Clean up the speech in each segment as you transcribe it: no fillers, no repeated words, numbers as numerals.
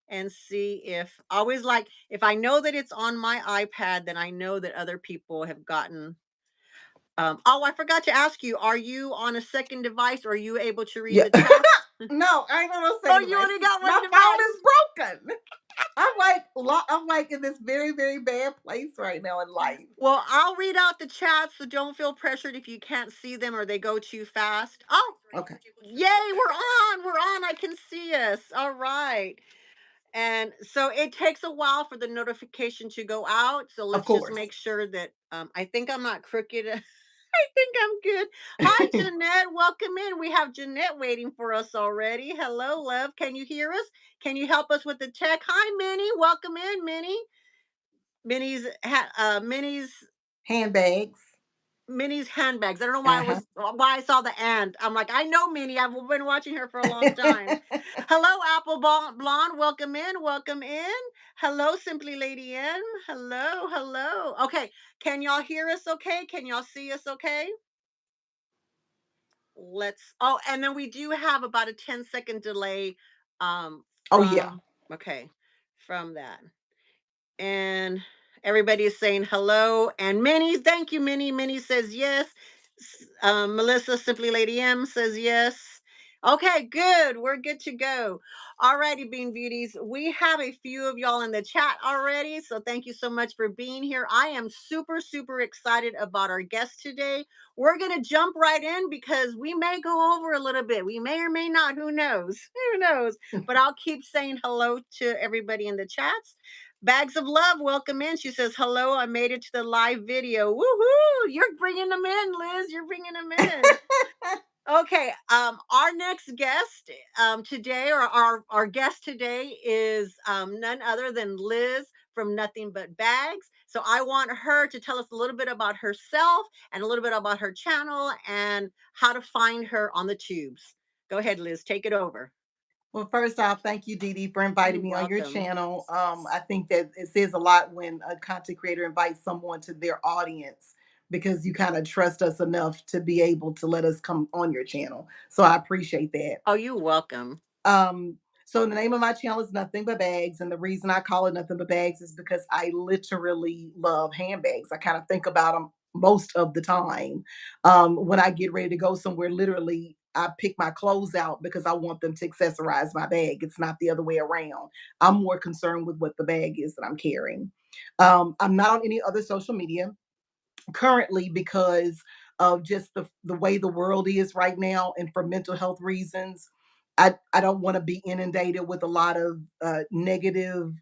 and see if always like if I know that it's on my iPad, then I know that other people have gotten. Oh, I forgot to ask you, are you on a second device or are you able to read Yeah. the chats? No, I ain't on no Oh, second you device. only got My one phone device. is broken. I'm like in this very, very bad place right now in life. Well, I'll read out the chats, so don't feel pressured if you can't see them or they go too fast. Oh, Okay. yay, we're on. We're on. I can see us. All right. And so it takes a while for the notification to go out. So Of let's just course. make sure that I think I'm not crooked. I think I'm good. Hi, Jeanette. Welcome in. We have Jeanette waiting for us already. Hello, love. Can you hear us? Can you help us with the tech? Hi, Minnie. Welcome in, Minnie. Minnie's Handbags. Minnie's handbags. I don't know why Uh-huh. why I saw the and. I'm like, I know Minnie. I've been watching her for a long time. Hello, Apple Blonde. Welcome in. Welcome in. Hello, Simply Lady M. Hello, hello. Okay, can y'all hear us? Okay, can y'all see us? Okay. Let's. Oh, and then we do have about a 10-second delay. Oh yeah. From okay, from that. And everybody is saying hello. And Minnie, thank you, Minnie. Minnie says yes. Melissa, Simply Lady M, says yes. Okay, good. We're good to go. Alrighty, Bean Beauties. We have a few of y'all in the chat already. So thank you so much for being here. I am super, super excited about our guest today. We're going to jump right in because we may go over a little bit. We may or may not. Who knows? Who knows? But I'll keep saying hello to everybody in the chats. Bags of Love, welcome in. She says, hello, I made it to the live video. Woohoo! You're bringing them in, Liz. You're bringing them in. Okay, our next guest today, or our guest today is none other than Liz from Nothing But Bags. So I want her to tell us a little bit about herself and a little bit about her channel and how to find her on the tubes. Go ahead, Liz, take it over. Well, first off, thank you, Dee Dee, for You're inviting me on your welcome. channel. I think that it says a lot when a content creator invites someone to their audience because you kind of trust us enough to be able to let us come on your channel. So I appreciate that. Oh, you're welcome. Um, so the name of my channel is Nothing But Bags, and the reason I call it Nothing But Bags is because I literally love handbags. I kind of think about them most of the time. When I get ready to go somewhere, literally, I pick my clothes out because I want them to accessorize my bag. It's not the other way around. I'm more concerned with what the bag is that I'm carrying. I'm not on any other social media currently because of just the way the world is right now and for mental health reasons. I don't want to be inundated with a lot of negative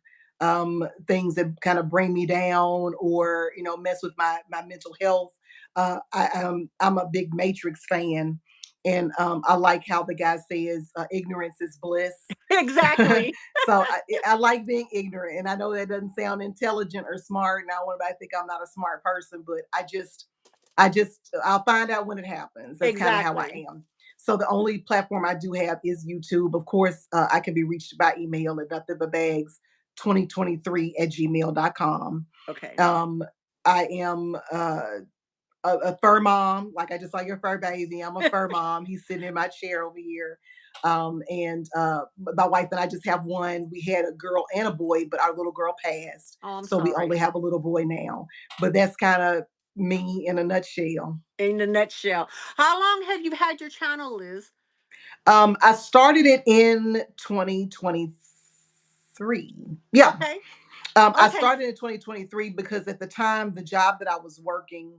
things that kind of bring me down or mess with my mental health. I'm a big Matrix fan, and I like how the guy says ignorance is bliss. Exactly. So I like being ignorant, and I know that doesn't sound intelligent or smart. And I want everybody to think I'm not a smart person, but I'll find out when it happens. That's kind of how I Exactly. am. So the only platform I do have is YouTube. Of course, I can be reached by email at nothingbutbags2023@gmail.com. Okay. Um, I am a fur mom. Like I just saw your fur baby. I'm a fur mom. He's sitting in my chair over here. And my wife and I just have one. We had a girl and a boy, but our little girl passed. Oh, I'm So we only sorry. have a little boy now. But that's kind of me in a nutshell. In a nutshell. How long have you had your channel, Liz? I started it in 2023. Yeah. Okay. I Okay. started in 2023 because at the time, the job that I was working,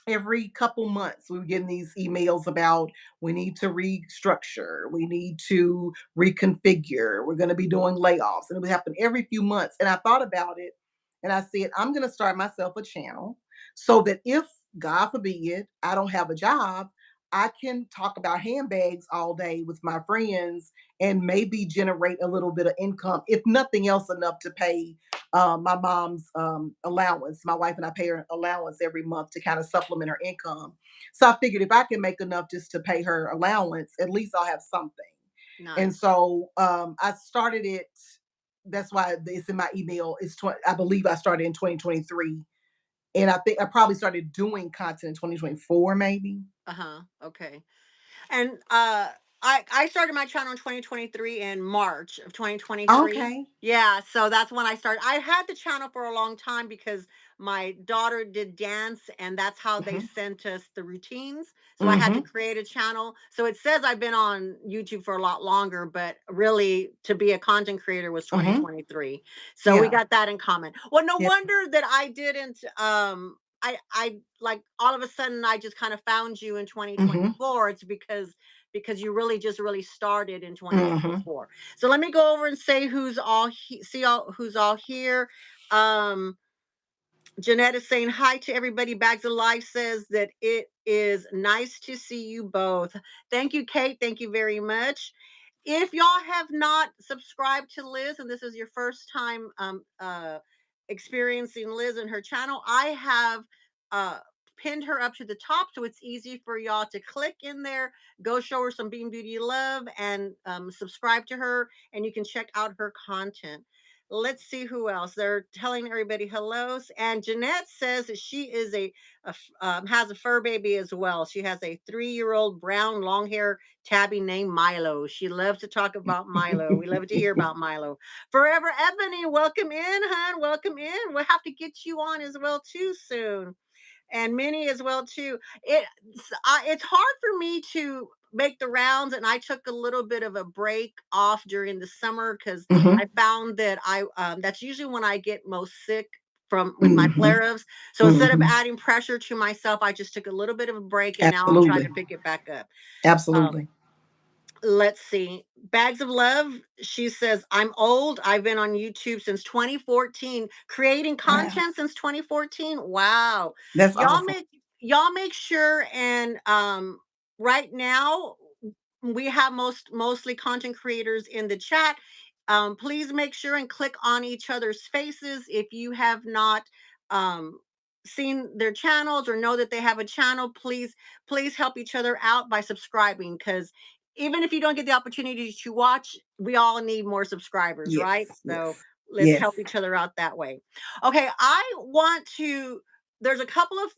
every couple months we were getting these emails about we need to restructure, we need to reconfigure, we're going to be doing layoffs, and it would happen every few months. And I thought about it and I said, I'm going to start myself a channel so that if, God forbid, I don't have a job, I can talk about handbags all day with my friends and maybe generate a little bit of income, if nothing else, enough to pay my mom's allowance. My wife and I pay her allowance every month to kind of supplement her income. So I figured if I can make enough just to pay her allowance, at least I'll have something. And Nice. so I started it. That's why it's in my email. I believe I started in 2023. And I think I probably started doing content in 2024, maybe. Uh-huh. Okay. And I started my channel in 2023 in March of 2023. Okay. Yeah, so that's when I started. I had the channel for a long time because my daughter did dance and that's how they Mhm. sent us the routines. So I had to Mhm. create a channel. So it says I've been on YouTube for a lot longer, but really to be a content creator was Mhm. 2023. So we Yeah. got that in common. Well, no Yeah. wonder that I didn't I like all of a sudden I just kind of found you in Mhm. 2024. It's because you really just really started in Mhm. 2024. So let me go over and say who's all see all who's all here. Um Jeanette is saying hi to everybody. Bags of Life says that it is nice to see you both. Thank you, Kate. Thank you very much. If y'all have not subscribed to Liz and this is your first time experiencing Liz and her channel, I have uh pinned her up to the top so it's easy for y'all to click in there, go show her some Bean Beauty love, and subscribe to her, and you can check out her content. Let's see who else. They're telling everybody hellos. And Jeanette says that she is has a fur baby as well. She has a 3-year-old brown long hair tabby named Milo. She loves to talk about Milo. We love to hear about Milo. Forever Ebony, welcome in, hon. Welcome in. We'll have to get you on as well too soon, and Minnie as well too. It's hard for me to make the rounds, and I took a little bit of a break off during the summer because Mhm. I found that I that's usually when I get most sick from with my Mhm. flare ups. So instead of Mhm. adding pressure to myself, I just took a little bit of a break, and now I'm trying to Absolutely. pick it back up. Um, Absolutely. let's see. Bags of Love, she says, I'm old. I've been on YouTube since 2014, creating Wow. content since 2014. Wow. That's Y'all awesome. make y'all make sure and right now we have mostly content creators in the chat. Please make sure and click on each other's faces if you have not um seen their channels or know that they have a channel. Please help each other out by subscribing, because even if you don't get the opportunity to watch, we all need more subscribers, Yes. right? So Yes. let's Yes. help each other out that way. Okay, I want to, there's a couple of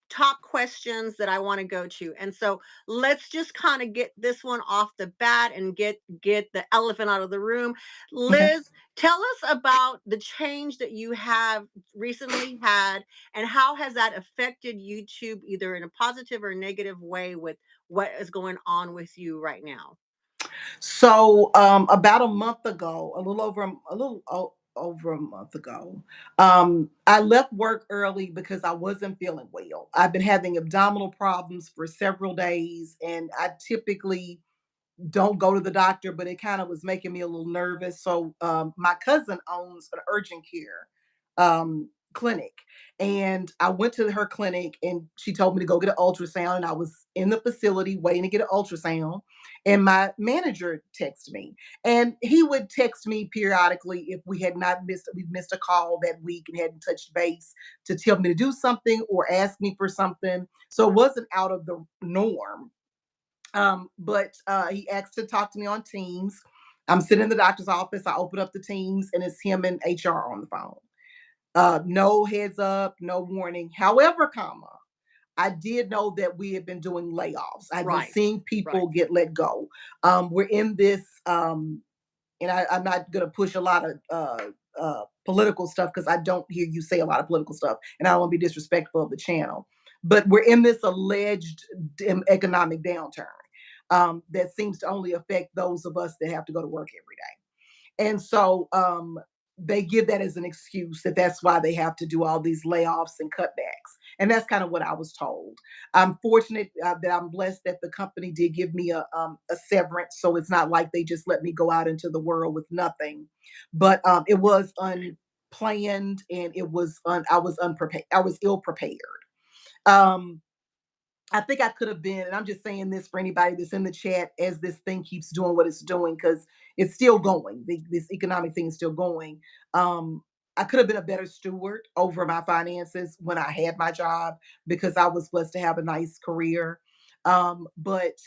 top questions that I want to go to. And so let's just kind of get this one off the bat and get the elephant out of the room. Okay. Liz, tell us about the change that you have recently had and how has that affected YouTube either in a positive or negative way with what is going on with you right now. So about a month ago, over a month ago, I left work early because I wasn't feeling well. I've been having abdominal problems for several days, and I typically don't go to the doctor, but it kind of was making me a little nervous. So my cousin owns an urgent care clinic, and I went to her clinic, and she told me to go get an ultrasound. And I was in the facility waiting to get an ultrasound, and my manager texted me, and he would text me periodically if we missed a call that week and hadn't touched base to tell me to do something or ask me for something. So it wasn't out of the norm, but he asked to talk to me on Teams. I'm sitting in the doctor's office. I open up the Teams, and it's him and HR on the phone. No heads up, no warning. However, comma, I did know that we had been doing layoffs. I've been Right. seeing Right. people get let go. We're in this, and I'm not going to push a lot of political stuff because I don't hear you say a lot of political stuff, and I don't want to be disrespectful of the channel. But we're in this alleged economic downturn that seems to only affect those of us that have to go to work every day. And so they give that as an excuse that that's why they have to do all these layoffs and cutbacks. And that's kind of what I was told. I'm fortunate that I'm blessed that the company did give me a severance. So it's not like they just let me go out into the world with nothing. But it was unplanned, and I was unprepared. I was ill prepared. Um, I think I could have been, and I'm just saying this for anybody that's in the chat as this thing keeps doing what it's doing, because it's still going. This economic thing is still going. Um, I could have been a better steward over my finances when I had my job because I was blessed to have a nice career. But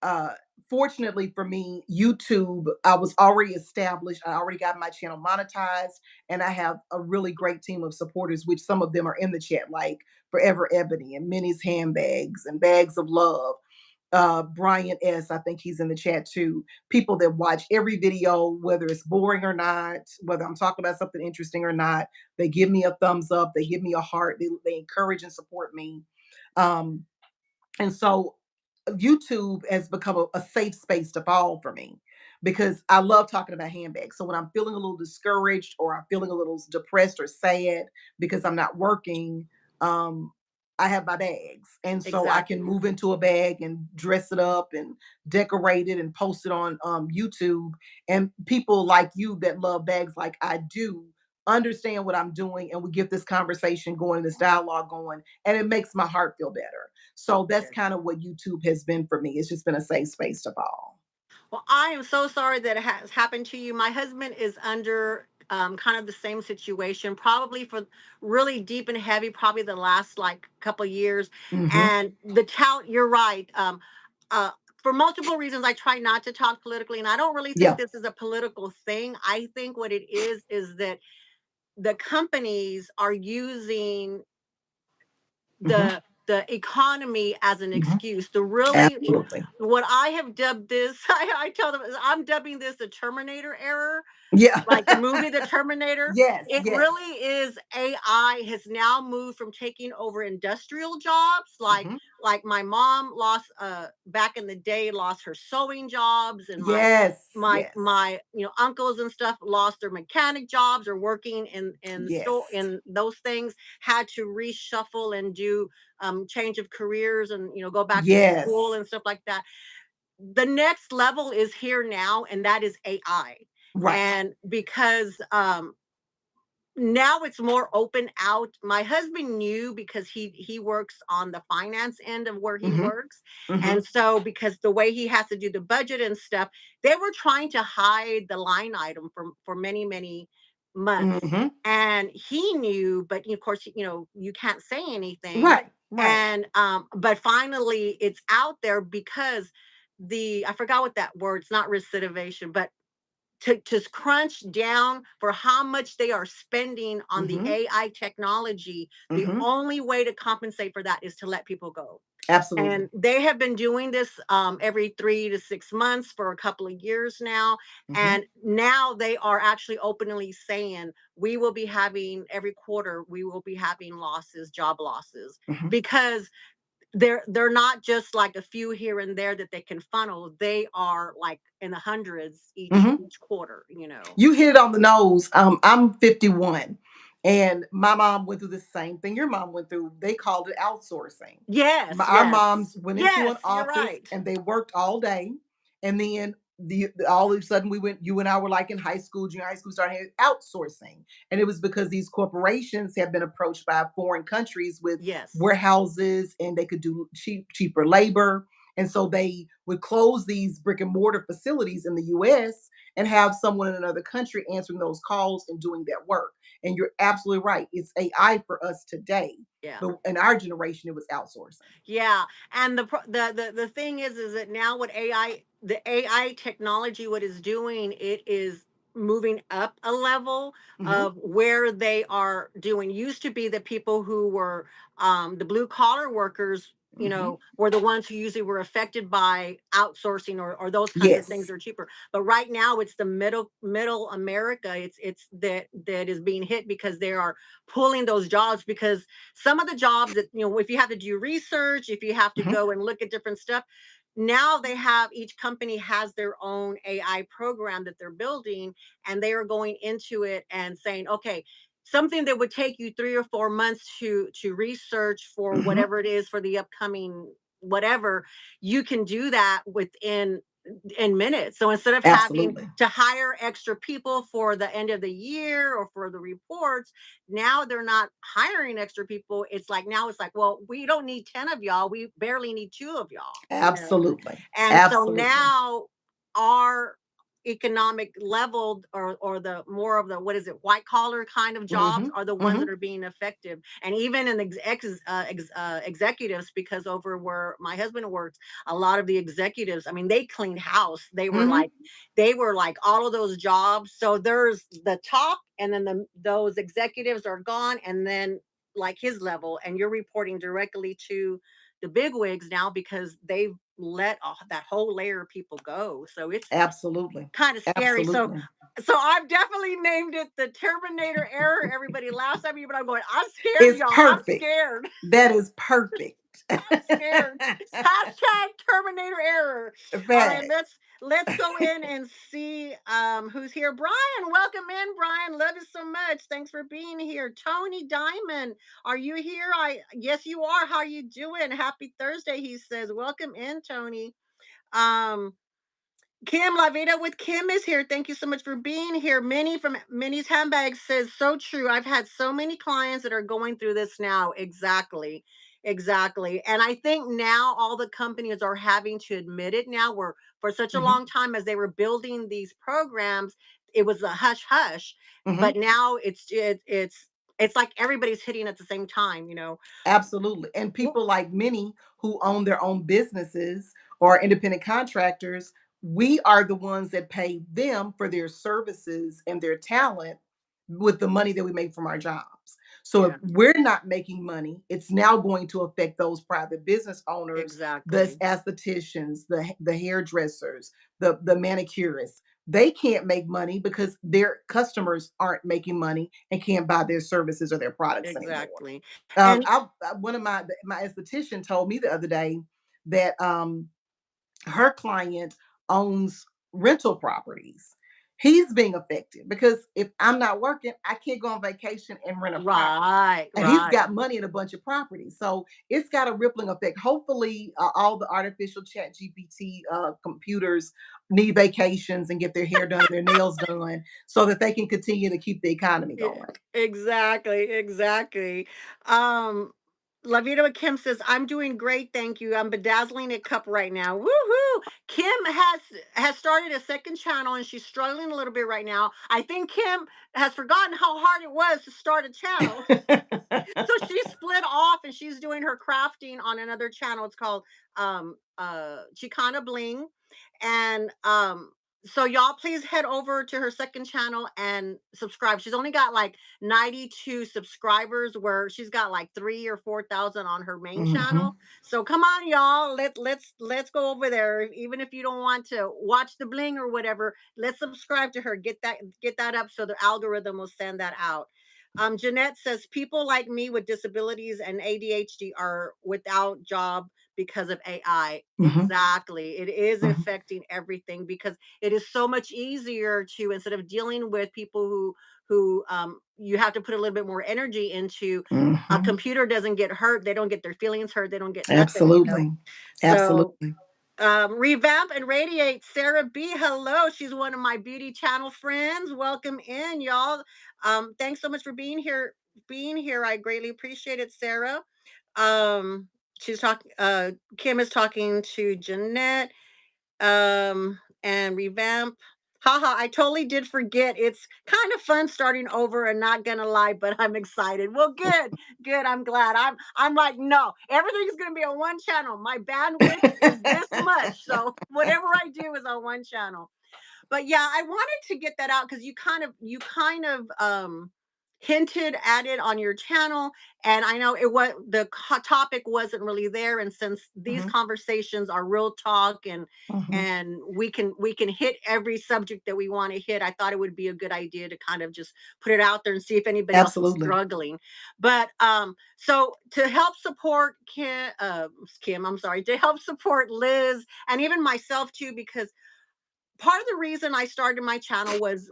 uh, fortunately for me, YouTube, I was already established. I already got my channel monetized, and I have a really great team of supporters, which some of them are in the chat, like Forever Ebony and Minnie's Handbags and Bags of Love. Brian S. I think he's in the chat too. People that watch every video, whether it's boring or not, whether I'm talking about something interesting or not, they give me a thumbs up, they give me a heart, they encourage and support me. Um, and so YouTube has become a safe space to fall for me because I love talking about handbags. So when I'm feeling a little discouraged or I'm feeling a little depressed or sad because I'm not working, um, I have my bags. And so I can Exactly. move into a bag and dress it up and decorate it and post it on YouTube. And people like you that love bags like I do understand what I'm doing. And we get this conversation going, this dialogue going, and it makes my heart feel better. So that's Yes. kind of what YouTube has been for me. It's just been a safe space to fall. Well, I am so sorry that it has happened to you. My husband is under kind of the same situation, probably for really deep and heavy, probably the last like couple years. Mm-hmm. And the tout, you're right. Uh, for multiple reasons, I try not to talk politically, and I don't really think Yeah. this is a political thing. I think what it is that the companies are using Mm-hmm. the economy as an Mm-hmm. excuse. The really Absolutely. what I have dubbed this, I tell them I'm dubbing this the Terminator error, Yeah. like the movie The Terminator. Yes. It Yes. really is. AI has now moved from taking over industrial jobs, Mm-hmm. like my mom lost back in the day, lost her sewing jobs, and my Yes. my Yes. my uncles and stuff lost their mechanic jobs or working in store Yes. in those things, had to reshuffle and do change of careers and go back to school Yes. and stuff like that. The next level is here now, and that is AI. Right. And because now it's more open out. My husband knew because he works on the finance end of where he Mm-hmm. works. Mm-hmm. And so because the way he has to do the budget and stuff, they were trying to hide the line item for many, many months. Mm-hmm. And he knew, but of course, you can't say anything. Right. Right. And but finally it's out there because the I forgot what that word, it's not recidivation, but to just crunch down for how much they are spending on the Mm-hmm. AI technology, the Mm-hmm. only way to compensate for that is to let people go. Absolutely. And they have been doing this every 3 to 6 months for a couple of years now. Mm-hmm. And now they are actually openly saying, we will be having every quarter, we will be having losses, job losses, Mm-hmm. because they're not just like a few here and there that they can funnel. They are like in the hundreds each Mm-hmm. each quarter. You hit it on the nose. I'm 51, and my mom went through the same thing your mom went through. They called it outsourcing. Yes, Our yes. moms went into Yes, an you're office right. and they worked all day, and then all of a sudden we went. You and I were like in high school, junior high school, started outsourcing, and it was because these corporations have been approached by foreign countries with Yes. warehouses, and they could do cheaper labor, and so they would close these brick and mortar facilities in the U.S. and have someone in another country answering those calls and doing that work. And you're absolutely right. It's AI for us today, Yeah. but in our generation, it was outsourcing. Yeah, and the thing is that now what the AI technology, what is doing, it is moving up a level Hmm. of where they are doing. Used to be the people who were the blue collar workers, Hmm. were the ones who usually were affected by outsourcing or those kinds of things Yes. are cheaper. But right now it's the middle America. It's that is being hit because they are pulling those jobs because some of the jobs that if you have to do research, if you have to Hmm. go and look at different stuff, now they have, each company has their own AI program that they're building, and they are going into it and saying, okay, something that would take you 3 or 4 months to research for Hmm. whatever it is for the upcoming whatever, you can do that within in minutes. So instead of having Absolutely. to hire extra people for the end of the year or for the reports, now they're not hiring extra people. It's like now it's like, well, we don't need 10 of y'all. We barely need 2 of y'all. Absolutely. And so Absolutely. now our economic level or the more of the what is it, white collar kind of jobs Hmm. are the ones that Hmm. are being affected. And even in executives, because over where my husband works, a lot of the executives, I mean, they cleaned house. Hmm. They were like all of those jobs. So there's the top, and then those executives are gone, and then like his level, and you're reporting directly to the big wigs now because they've let that whole layer of people go. So it's Absolutely. kind of scary. So Absolutely. I've definitely named it the Terminator error. Everybody laughs at me, but I'm going, I'm scared, It's y'all. I'm perfect. scared. That is perfect. I'm scared. Hashtag Terminator error. All right, Fact. let's go in and see who's here. Brian, welcome in, Brian. Love you so much. Thanks for being here. Tony Diamond, are you here? I Yes, you are. How you doing? Happy Thursday, he says. Welcome in, Tony. Um, Kim Lavita with Kim is here. Thank you so much for being here. Minnie from Minnie's Handbags says, so true. I've had so many clients that are going through this now. Exactly. Exactly. And I think now all the companies are having to admit it now, where for such a Mhm, long time as they were building these programs, it was a hush hush. But mhm. now it's like everybody's hitting at the same time, you know. Absolutely. And Well, people like many who own their own businesses or independent contractors, we are the ones that pay them for their services and their talent with the money that we make from our jobs. So if yeah, we're not making money, it's now going to affect those private business owners, the exactly. estheticians, the hairdressers, the manicurists. They can't make money because their customers aren't making money and can't buy their services or their products anymore. Exactly. And One of my esthetician told me the other day that her client owns rental properties. He's being affected because if I'm not working, I can't go on vacation and rent a property. right, And he's right. got money in a bunch of properties. So it's got a rippling effect. Hopefully, all the artificial chat GPT computers need vacations and get their hair done, their nails done, so that they can continue to keep the economy Yeah, going. exactly, exactly. Um, Lavito Kim says, "I'm doing great, thank you. I'm bedazzling a cup right now. Woohoo!" Kim has started a second channel and she's struggling a little bit right now. I think Kim has forgotten how hard it was to start a channel. So she split off and she's doing her crafting on another channel. It's called Chicana Bling. And so y'all please head over to her second channel and subscribe. She's only got like 92 subscribers where she's got like 3 or 4,000 on her main channel. Mhm. So come on y'all, let's go over there. Even if you don't want to watch the bling or whatever, let's subscribe to her. Get that up so the algorithm will send that out. Jeanette says people like me with disabilities and ADHD are without job because of AI. Mhm. Exactly. It is Mhm. affecting everything because it is so much easier to, instead of dealing with people who you have to put a little bit more energy into. A Mhm. computer doesn't get hurt, they don't get their feelings hurt, they don't get nothing, you know. Absolutely. So Absolutely. revamp and radiate Sarah B, hello, she's one of my beauty channel friends. Welcome in y'all. Thanks so much for being here. I greatly appreciate it, Sarah. She's talking Kim is talking to Jeanette. And revamp. Haha, I totally did forget. It's kind of fun starting over and not gonna lie, but I'm excited. Well, good, good. I'm glad. I'm like, no, everything's gonna be on one channel. My bandwidth is this much. So whatever I do is on one channel. But yeah, I wanted to get that out because you kind of hinted at it on your channel, and I know it was the topic wasn't really there, and since these Mhm. conversations are real talk and Mhm. and we can hit every subject that we want to hit, I thought it would be a good idea to kind of just put it out there and see if anybody else is Absolutely. struggling. But so to help support Kim, I'm sorry, to help support Liz and even myself too, because part of the reason I started my channel was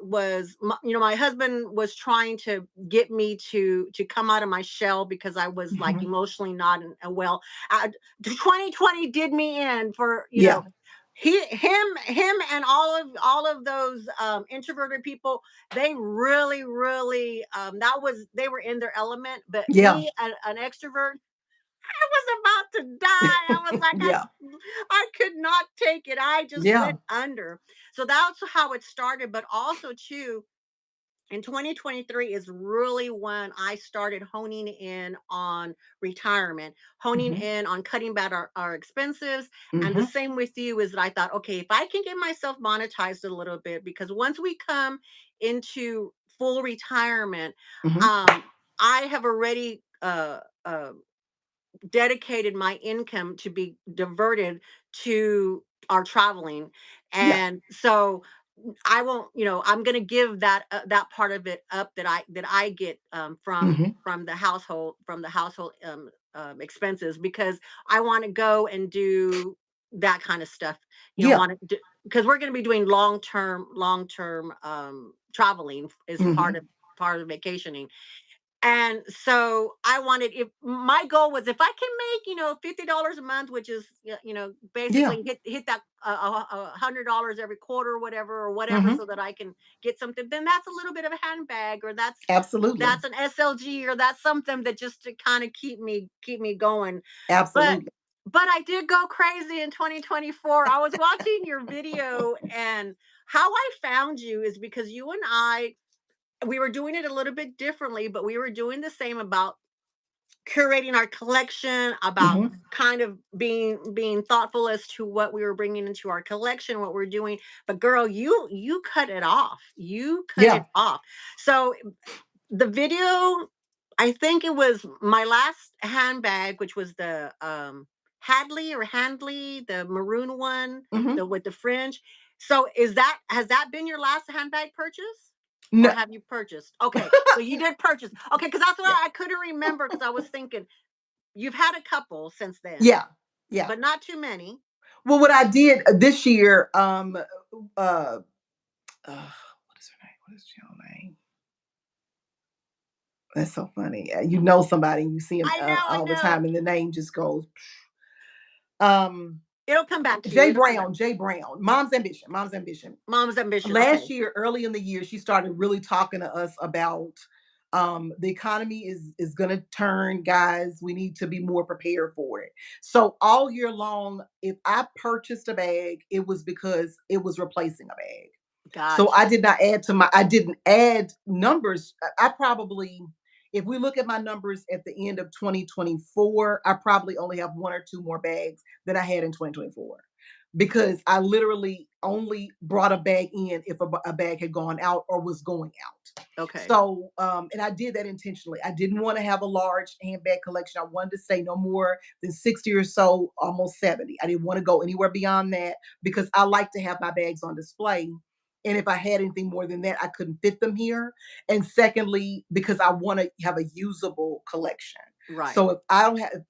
my husband was trying to get me to come out of my shell because I was like Mhm. emotionally not well. 2020 did me in for Yeah. him and all of those introverted people. They really they were in their element, but Yeah. me, an extrovert, I was about to die. I was like, Yeah. I could not take it. I just Yeah. went under. So that's how it started. But also too, in 2023 is really when I started honing in on retirement, honing Mhm. in on cutting back our expenses. And the Mhm. same with you is that I thought, okay, if I can get myself monetized a little bit, because once we come into full retirement, Mhm. um, I have already dedicated my income to be diverted to our traveling. Yeah. And so I won't, I'm going to give that part of it up that I get Mhm. from the household expenses, because I want to go and do that kind of stuff. Yeah. Want to, because we're going to be doing long term traveling is Mhm. part of vacationing. And so I wanted, if my goal was, if I can make, $50 a month, which is, Yeah. basically hit that $100 every quarter, or whatever, Mhm. so that I can get something, then that's a little bit of a handbag, or Absolutely. that's an SLG, or that's something that just to kind of keep me going. But Absolutely. I did go crazy in 2024. I was watching your video, and how I found you is because you and we were doing it a little bit differently, but we were doing the same, about curating our collection, about Mhm. kind of being thoughtful as to what we were bringing into our collection, what we're doing. But girl, you cut it off. You cut Yeah. it off. So the video, I think it was my last handbag, which was the Handley, the maroon one, Mhm. the with the fringe. So has that been your last handbag purchase? Or No. have you purchased? Okay, so you did purchase. Okay, because that's what Yeah. I couldn't remember, because I was thinking you've had a couple since then, Yeah. Yeah. but not too many. Well, what I did this year, uh, what is her name? What is your name? That's so funny. You know somebody, and you see them I all the know. time, and the name just goes. Um, It'll come back to you. Jay It'll come back. Brown. Jay Brown. Mom's ambition. Mom's ambition. Mom's ambition. Last Okay, year, early in the year, she started really talking to us about the economy is going to turn, guys. We need to be more prepared for it. So all year long, if I purchased a bag, it was because it was replacing a bag. So gotcha. I didn't add numbers. I probably, if we look at my numbers at the end of 2024, I probably only have one or two more bags than I had in 2024, because I literally only brought a bag in if a bag had gone out or was going out. Okay, So, and I did that intentionally. I didn't want to have a large handbag collection. I wanted to stay no more than 60 or so, almost 70. I didn't want to go anywhere beyond that, because I like to have my bags on display. And if I had anything more than that, I couldn't fit them here. And secondly, because I want to have a usable collection. right. So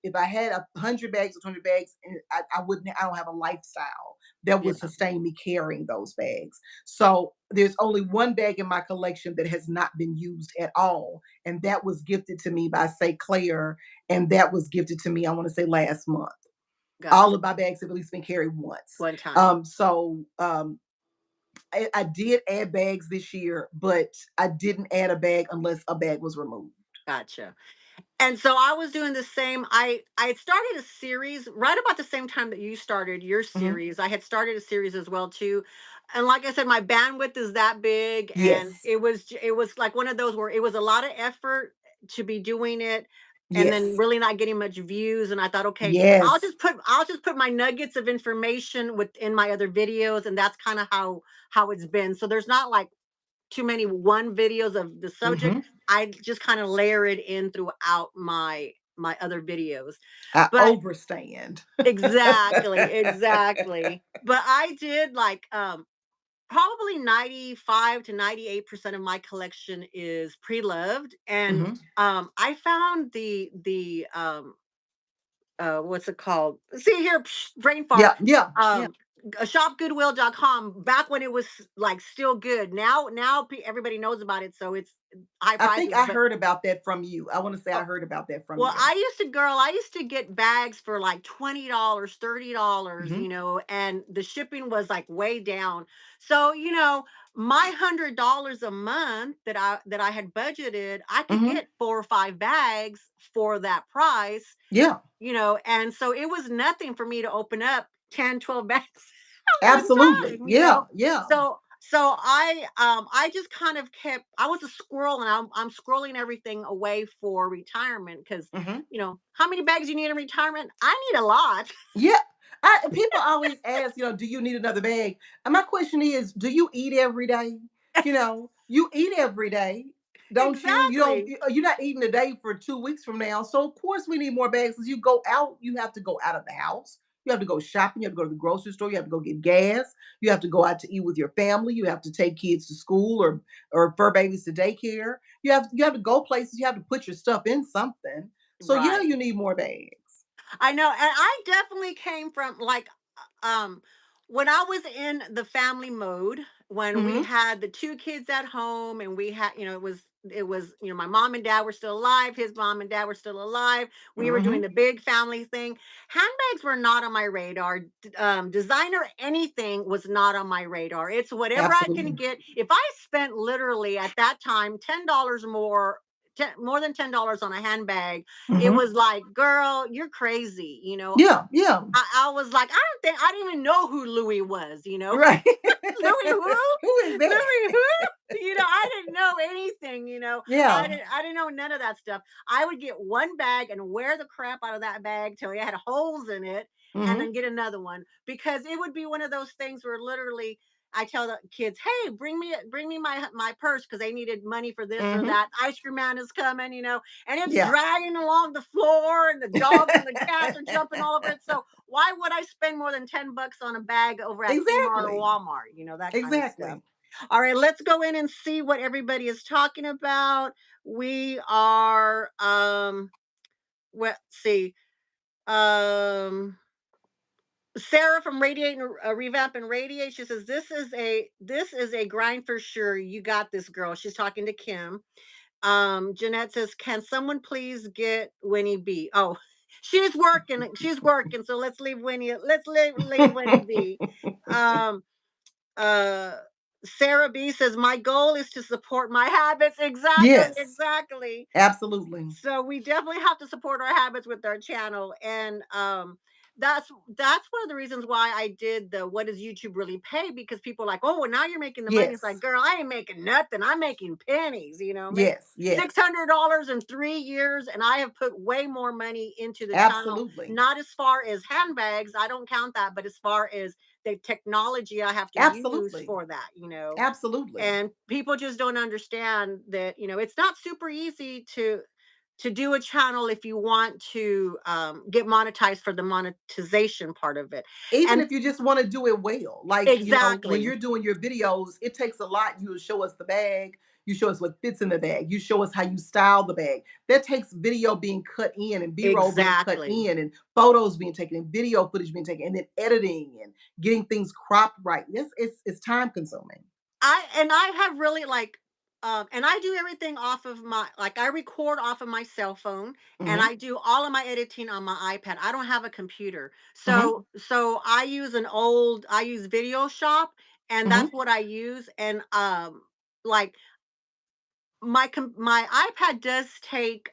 if I had 100 bags or 200 bags, and I wouldn't, I don't have a lifestyle that would Yeah, sustain me carrying those bags. So there's only one bag in my collection that has not been used at all. And that was gifted to me by Say Claire. And that was gifted to me, I want to say last month. All gotcha. of my bags have at least been carried once. One time. I did add bags this year, but I didn't add a bag unless a bag was removed. Gotcha. And so I was doing the same. I had started a series right about the same time that you started your Mhm. series. I had started a series as well too. And like I said, my bandwidth is that big, and Yes. it was like one of those where it was a lot of effort to be doing it, and then Yes. really not getting much views. And I thought, okay, Yes. I'll just put my nuggets of information within my other videos, and that's kind of how it's been. So there's not like too many one videos of the subject. Mhm. I just kind of layer it in throughout my other videos. I But overstand. exactly. But I did like probably 95 to 98% of my collection is pre-loved. And Mhm. I found the what's it called? See here, brain fart. Yeah, yeah, yeah. Um, shopgoodwill.com, back when it was like still good. Now everybody knows about it, so it's high I think prices. I But heard about that from you. I want to say I oh, heard about that from well, you. I used to get bags for like $20, $30, Mhm. and the shipping was like way down. So, my $100 a month that I had budgeted, I could Mhm. get 4 or 5 bags for that price, Yeah, and so it was nothing for me to open up 10, 12 bags at one absolutely. time. Yeah, yeah. So I just kind of kept, I was a squirrel, and I'm scrolling everything away for retirement, because Mhm. how many bags you need in retirement? I need a lot. Yeah. People always ask, do you need another bag? And my question is, do you eat every day? You eat every day. Don't you? You don't. Exactly. You're not eating a day for 2 weeks from now. So of course we need more bags. As you go out, you have to go out of the house. You have to go shopping. You have to go to the grocery store. You have to go get gas. You have to go out to eat with your family. You have to take kids to school or fur babies to daycare. You have to go places. You have to put your stuff in something. So yeah, Right. you need more bags. I know, and I definitely came from like when I was in the family mode, when we Mm-hmm. had the two kids at home and we had, my mom and dad were still alive, his mom and dad were still alive. We were doing Mm-hmm. the big family thing. Handbags were not on my radar. Designer anything was not on my radar. It's whatever I can Absolutely. get. If I spent literally at that time $10 more, more than $10 on a handbag, it Mm-hmm. was like, girl, you're crazy. Yeah. Yeah. I was like, I didn't even know who Louis was, you know? Right. Louis who? Who is that? Louis who? I didn't know anything. Yeah. I didn't know none of that stuff. I would get one bag and wear the crap out of that bag till it had holes in it and Mm-hmm. then get another one because it would be one of those things where literally I tell the kids, "Hey, bring me my purse because they needed money for this or Mm-hmm. that. Ice cream man is coming, and it's Yeah. dragging along the floor, and the dogs and the cats are jumping all over it. So why would I spend more than $10 on a bag over at Kmart or Exactly. Walmart? That kind of stuff. Exactly. All right, let's go in and see what everybody is talking about. We are let's see. Um Sarah from Radiate and Revamp and Radiate. She says this is a grind for sure. You got this, girl. She's talking to Kim. Jeanette says, "Can someone please get Winnie B?" Oh, she's working. She's working. So let's leave Winnie. Let's leave Winnie B. Um, uh, Sarah B says, "My goal is to support my habits." Exactly. Yes, Exactly. absolutely. So we definitely have to support our habits with our channel, and that's one of the reasons why I did the "what does YouTube really pay?" because people are like, "Oh, well, now you're making the money." It's like, Yes, girl, I ain't making nothing. I'm making pennies. Make yes, yes, $600 in 3 years, and I have put way more money into the channel. absolutely, Not as far as handbags, I don't count that, but as far as the technology I have to use absolutely, for that. absolutely. And people just don't understand that it's not super easy to do a channel if you want to get monetized for the monetization part of it. Even And if you just want to do it well, like when exactly, you're doing your videos, it takes a lot. You show us the bag, you show us what fits in the bag, you show us how you style the bag. That takes video being cut in and B-roll being cut exactly. in and photos being taken and video footage being taken and then editing and getting things cropped right. It's time consuming. I have really like and I do everything off of I record off of my cell phone, and Hmm. I do all of my editing on my iPad. I don't have a computer. Hmm. So I use Video Shop, and Hmm. that's what I use. And like my iPad does take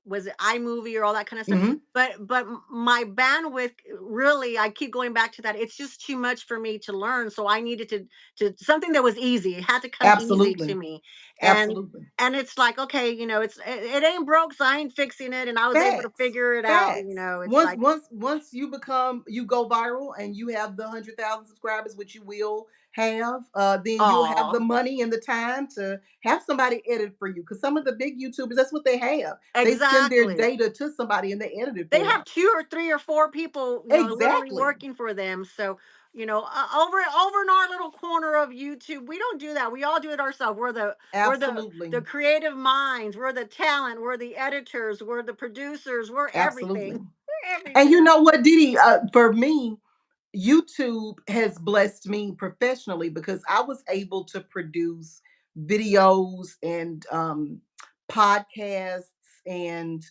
was it iMovie or all that kind of stuff, Hmm. but my bandwidth, really, I keep going back to that. It's just too much for me to learn, so I needed to something that was easy. It had to come easy to Absolutely. me. and Absolutely. and it's like, okay, it ain't broke, so I ain't fixing it, and I was able to Facts. figure it out. Facts. It's Once like once once you go viral and you have the 100,000 subscribers, which you will have, then you'll have the oh, money and the time to have somebody edit for you. Because some of the big YouTubers, that's what they have. They send their exactly. data to somebody and they edit it They for have them. 2 or 3 or 4 people, literally Exactly. working for them. So, over in our little corner of YouTube, we don't do that. We all do it ourselves. We're the Absolutely. creative minds. We're the talent. We're the editors. We're the producers. We're everything. Absolutely. We're And you everything. know what, Didi? For me, YouTube has blessed me professionally because I was able to produce videos and podcasts and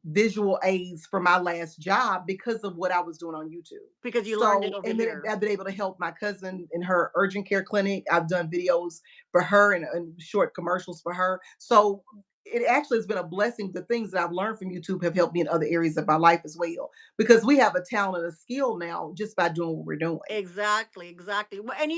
visual aids for my last job because of what I was doing on YouTube. Because you learned it So, over and then here. I've been able to help my cousin in her urgent care clinic. I've done videos for her and short commercials for her. So, it actually has been a blessing. The things that I've learned from YouTube have helped me in other areas of my life as well because we have a talent and a skill now just by doing what we're doing. Exactly, exactly. And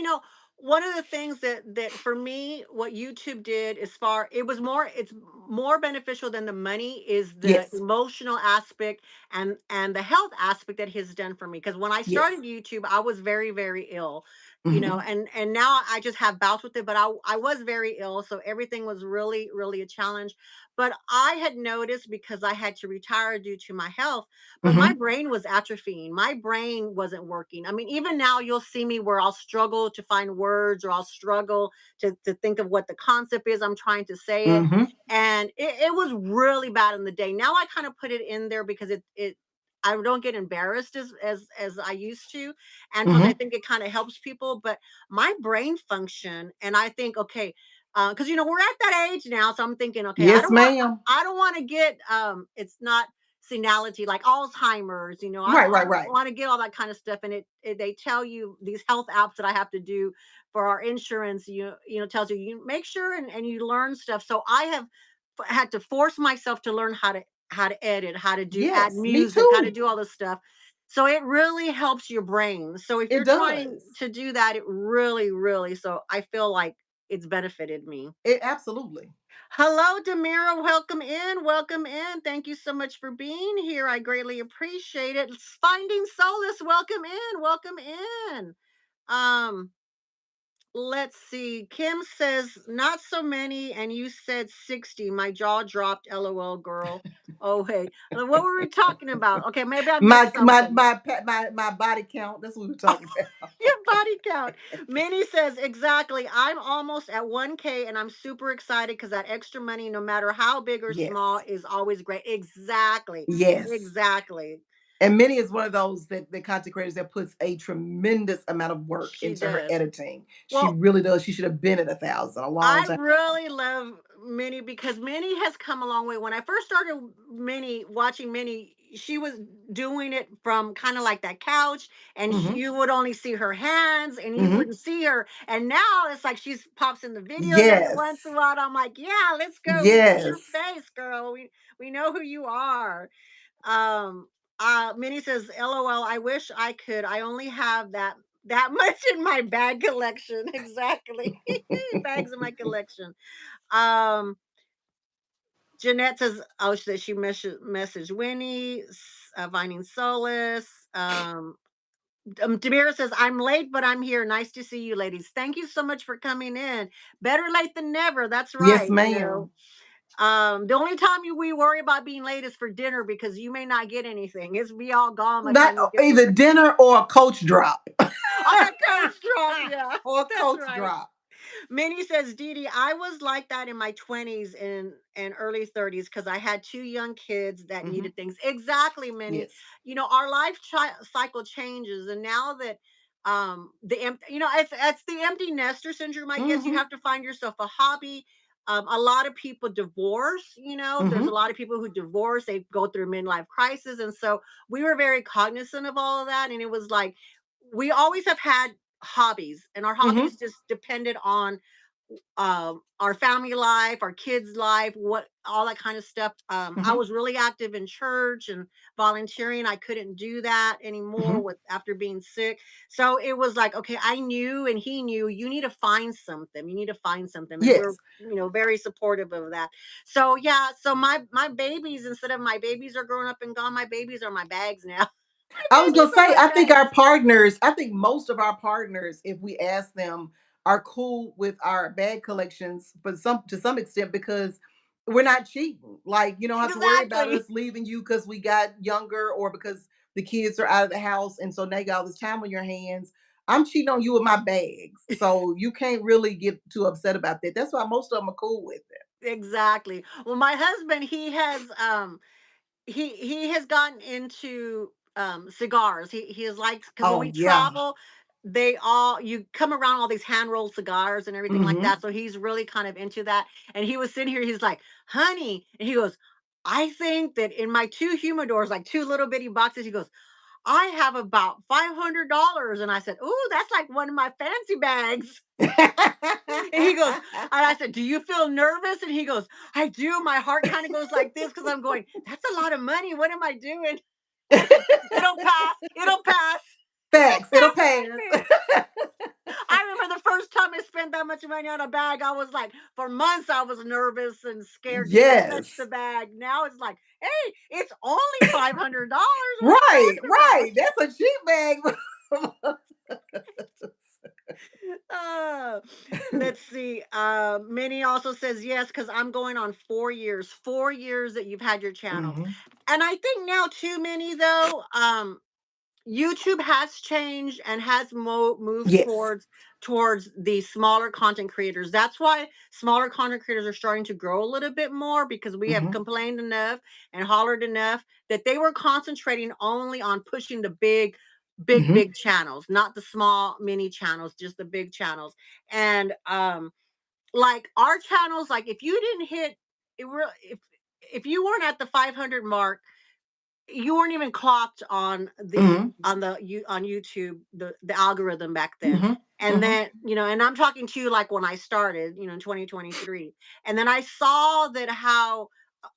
one of the things that for me, what YouTube did, as far it's more beneficial than the money, is the Yes, emotional aspect and the health aspect that has done for me. Because when I yes. started YouTube, I was very, very ill. Mhm. and now I just have bouts with it, but I was very ill, so everything was really really a challenge. But I had noticed, because I had to retire due to my health, but my Mhm. brain was atrophying. My brain wasn't working. I mean, even now you'll see me where I'll struggle to find words, or I'll struggle to think of what the concept is I'm trying to say it. Mhm. And it was really bad in the day. Now I kind of put it in there because it I don't get embarrassed as I used to, and plus I Mhm. think it kind of helps people. But my brain function, and I think, okay, because we're at that age now, so I'm thinking, okay, Yes, ma'am. I don't want to get it's not senility like Alzheimer's. Right, I right, don't right. want to get all that kind of stuff. And they tell you these health apps that I have to do for our insurance. Tells you make sure and you learn stuff. So I have had to force myself to learn how to edit, how to add Yes, me music, how to too. do all this stuff. So it really helps your brain. So if It you're trying does. to do that, it really, really, so I feel like it's benefited me. It absolutely. Hello, Demira. Welcome in. Welcome in. Thank you so much for being here. I greatly appreciate it. Finding solace. Welcome in. Welcome in. Um, let's see. Kim says, not so many, and you said 60. My jaw dropped. LOL, girl. Oh, hey. What were we talking about? Okay, maybe I My missed my something. my my body count. That's what we're talking about. Your body count. Minnie says, exactly. I'm almost at 1K and I'm super excited because that extra money, no matter how big or small, Yes. is always great. Exactly. Yes. Exactly. And Minnie is one of those that the content creators that puts a tremendous amount of work She into her does. editing. She Well, really does. She should have been at 1,000 a long I time ago. really love Minnie because Minnie has come a long way. When I first started watching Minnie, she was doing it from kind of like that couch, and Mhm. you would only see her hands, and you Mhm. wouldn't see her. And now it's like she's pops in the videos every Yes. once in a while. I'm like, yeah, let's go. We see Yes. your face, girl. We know who you are. Um, Minnie says, "LOL. I wish I could. I only have that much in my bag collection." Exactly. Bags in my collection. Um, Jeanette says, "Oh, she messaged Winnie, finding solace." Demira says, "I'm late, but I'm here. Nice to see you, ladies. Thank you so much for coming in. Better late than never. That's Yes, right. ma'am. The only time we worry about being late is for dinner because you may not get anything. It's be all gone by the Not time you get there." either dinner or a coach drop. On a coach drop, yeah, Or a that's coach right. drop. Minnie says, Dee Dee, I was like that in my 20s and early 30s because I had two young kids that Mhm. needed things. Exactly, Minnie. Yes. Our life cycle changes. And now that it's the empty nester syndrome, I guess. You Mhm. have to find yourself a hobby. A lot of people divorce, there's a Mhm. lot of people who divorce, they go through midlife crisis. And so we were very cognizant of all of that. And it was like, we always have had hobbies, and our Mhm. hobbies just depended on our family life, our kids' life, what all that kind of stuff. I Mhm. was really active in church and volunteering. I couldn't do that anymore Mhm. with after being sick. So it was like, okay, I knew and he knew you need to find something. You need to find something. And we're Yes. very supportive of that. So yeah, so my babies, instead of my babies are growing up and gone, my babies are my bags now. My I was babies gonna are say, my I think bags. our partners, I think most of our partners, if we ask them, are cool with our bag collections, but some to some extent because we're not cheating. Like you don't have to worry about us Exactly. leaving you because we got younger or because the kids are out of the house, and so now you got all this time on your hands. I'm cheating on you with my bags, so you can't really get too upset about that. That's why most of them are cool with it. Exactly. Well, my husband, he has gotten into cigars. He is like, because when we Oh yeah. travel, they all you come around all these hand rolled cigars and everything like Mm-hmm. that. So he's really kind of into that. And he was sitting here, he's like, honey, and he goes, I think that in my two humidors, like two little bitty boxes, he goes, I have about $500. And I said, ooh, that's like one of my fancy bags. And he goes, and I said, do you feel nervous? And he goes, I do. My heart kind of goes like this because I'm going, that's a lot of money. What am I doing? I said, it'll pass. It'll pass. It'll Facts. It'll pass, pass. baby. I remember the first time I spent that much money on a bag, I was like, for months, I was nervous and scared to even touch the Yes. bag. Now it's like, hey, it's only $500. What are you Right, talking about? right. That's a cheap bag. Uh, let's see. Minnie also says yes, because I'm going on 4 years. 4 years that you've had your channel. Hmm. And I think now too, Minnie, though, YouTube has changed and has moved Yes. towards the smaller content creators. That's why smaller content creators are starting to grow a little bit more, because we have Hmm. complained enough and hollered enough that they were concentrating only on pushing the Hmm. big channels, not the small mini channels, just the big channels. And like our channels, like if you didn't hit it, if you weren't at the 500 mark, you weren't even clocked on the Hmm. on YouTube, the algorithm back then. Hmm. And Hmm. then, and I'm talking to you like when I started, in 2023. And then I saw that how,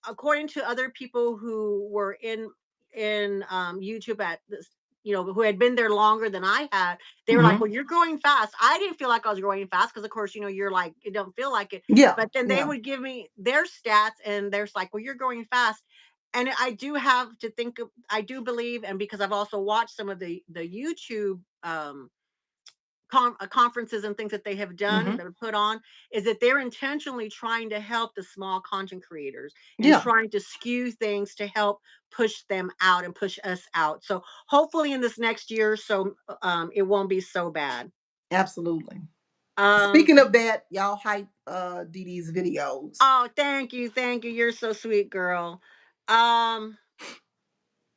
according to other people who were in YouTube at this, who had been there longer than I had, they were like, Hmm. "Well, you're growing fast." I didn't feel like I was growing fast because, of course, you're like, it don't feel like it. Yeah. But then they Yeah. would give me their stats, and they're like, "Well, you're growing fast." And I do have to think of, I do believe, and because I've also watched some of the YouTube conferences and things that they have done, Hmm. that are put on, is that they're intentionally trying to help the small content creators and Yeah. trying to skew things to help push them out and push us out. So hopefully in this next year or so, it won't be so bad. Absolutely. Um, Speaking of that, y'all hype Dee Dee's videos. oh, thank you. You're so sweet, girl. Um,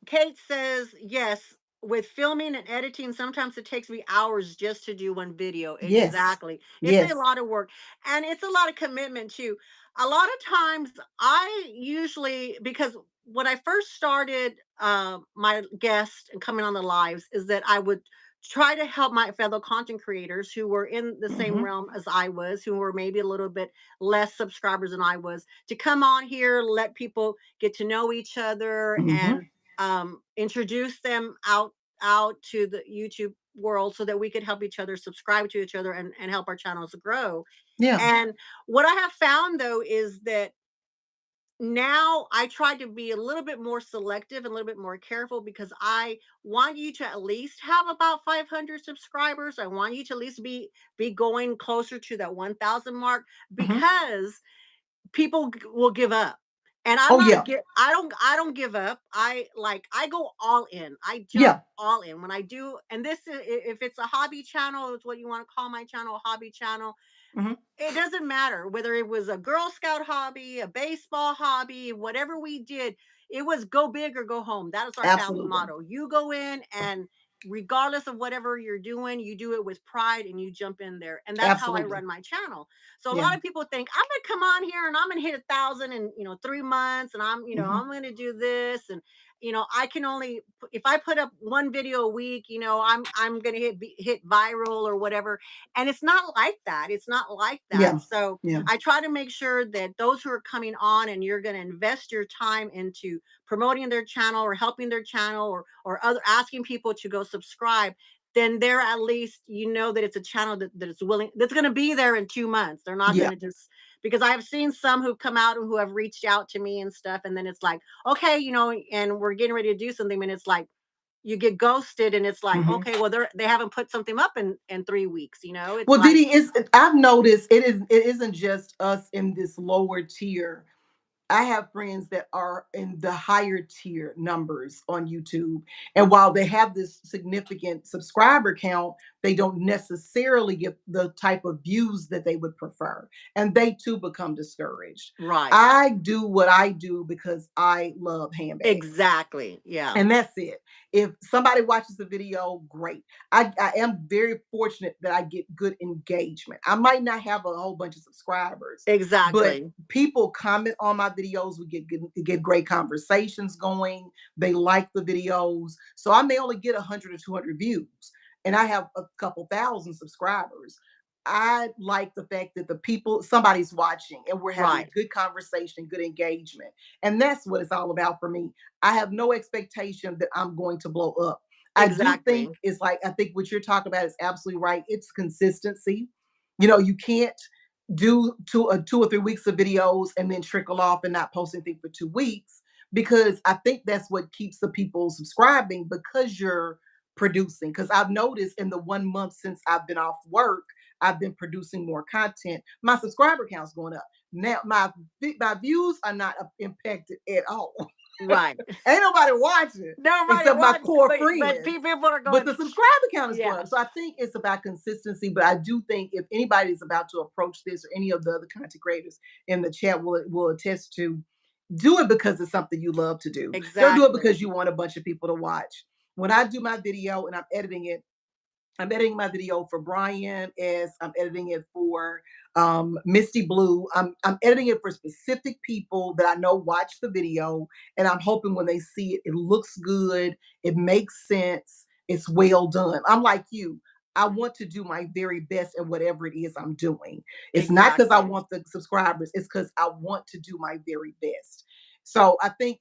Kate says, yes, with filming and editing, sometimes it takes me hours just to do one video. Yes. Exactly. It's a Yes. lot of work, and it's a lot of commitment too. A lot of times, I usually, because when I first started my guests and coming on the lives, is that I would try to help my fellow content creators who were in the same Hmm. realm as I was, who were maybe a little bit less subscribers than I was, to come on here, let people get to know each other, Hmm. and introduce them out to the YouTube world, so that we could help each other, subscribe to each other, and help our channels grow. Yeah. And what I have found though is that now I try to be a little bit more selective and a little bit more careful, because I want you to at least have about 500 subscribers. I want you to at least be going closer to that 1,000 mark, Hmm. because people will give up. And I'm Oh not yeah. get I don't give up. I go all in. I jump Yeah. all in when I do. And this is, if it's a hobby channel, it's what you want to call my channel, a hobby channel. Hmm. It doesn't matter whether it was a Girl Scout hobby, a baseball hobby, whatever we did, it was go big or go home. That is our family Absolutely. motto. You go in, and regardless of whatever you're doing, you do it with pride and you jump in there. And that's how I Absolutely. run my channel. So a Yeah. lot of people think I'm gonna come on here and I'm gonna hit 1,000 in 3 months, and Hmm. I'm gonna do this, and I can only, if I put up one video a week, I'm gonna hit viral or whatever. And it's not like that. It's not like that. Yeah. So Yeah. I try to make sure that those who are coming on and you're going to invest your time into promoting their channel or helping their channel, or other asking people to go subscribe, then they're at least, that it's a channel that is willing, that's going to be there in 2 months. They're not going Yeah. to just, because I've seen some who've come out and who have reached out to me and stuff. And then it's like, okay, and we're getting ready to do something. And it's like, you get ghosted, and it's like, Hmm. okay, well, they haven't put something up in 3 weeks. It's Well, like, Didi, is I've noticed it isn't just us in this lower tier. I have friends that are in the higher tier numbers on YouTube. And while they have this significant subscriber count, they don't necessarily get the type of views that they would prefer. And they too become discouraged. right. I do what I do because I love handbags. Exactly. Yeah. And that's it. If somebody watches the video, great. I am very fortunate that I get good engagement. I might not have a whole bunch of subscribers, but Exactly. people comment on my videos. We get great conversations going. They like the videos. So I may only get 100 or 200 views, and I have a couple thousand subscribers. I like the fact that somebody's watching, and we're having Right. good conversation, good engagement. And that's what it's all about for me. I have no expectation that I'm going to blow up. I do think Exactly. it's like, I think what you're talking about is absolutely right. It's consistency. You can't do 2 or 3 weeks of videos and then trickle off and not post anything for 2 weeks, because I think that's what keeps the people subscribing, because you're producing, because I've noticed in the 1 month since I've been off work, I've been producing more content. My subscriber count's going up. Now my views are not impacted at all. Right. Ain't nobody watching Nobody except my watch, core but friends. people are But going, the subscriber count is going yeah, up. So I think it's about consistency. But I do think if anybody's about to approach this, or any of the other content creators in the chat will attest to, do it because it's something you love to do. Don't do it exactly, because you want a bunch of people to watch. When I do my video and I'm editing my video for Brian, as I'm editing it for Misty Blue. I'm editing it for specific people that I know watch the video, and I'm hoping when they see it, it looks good, it makes sense, it's well done. I'm like you. I want to do my very best at whatever it is I'm doing. It's not because I exactly, want the subscribers, it's because I want to do my very best. So I think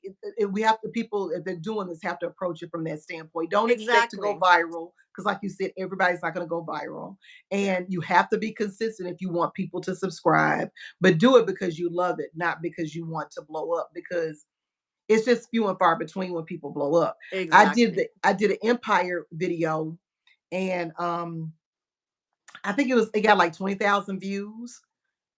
we have to, people, if they're doing this, have to approach it from that standpoint. Don't expect to go exactly. viral, because, like you said, everybody's not going to go viral, Yeah, and you have to be consistent if you want people to subscribe. But do it because you love it, not because you want to blow up. Because it's just few and far between when people blow up. exactly. I did an Empire video, and I think it got like 20,000 views.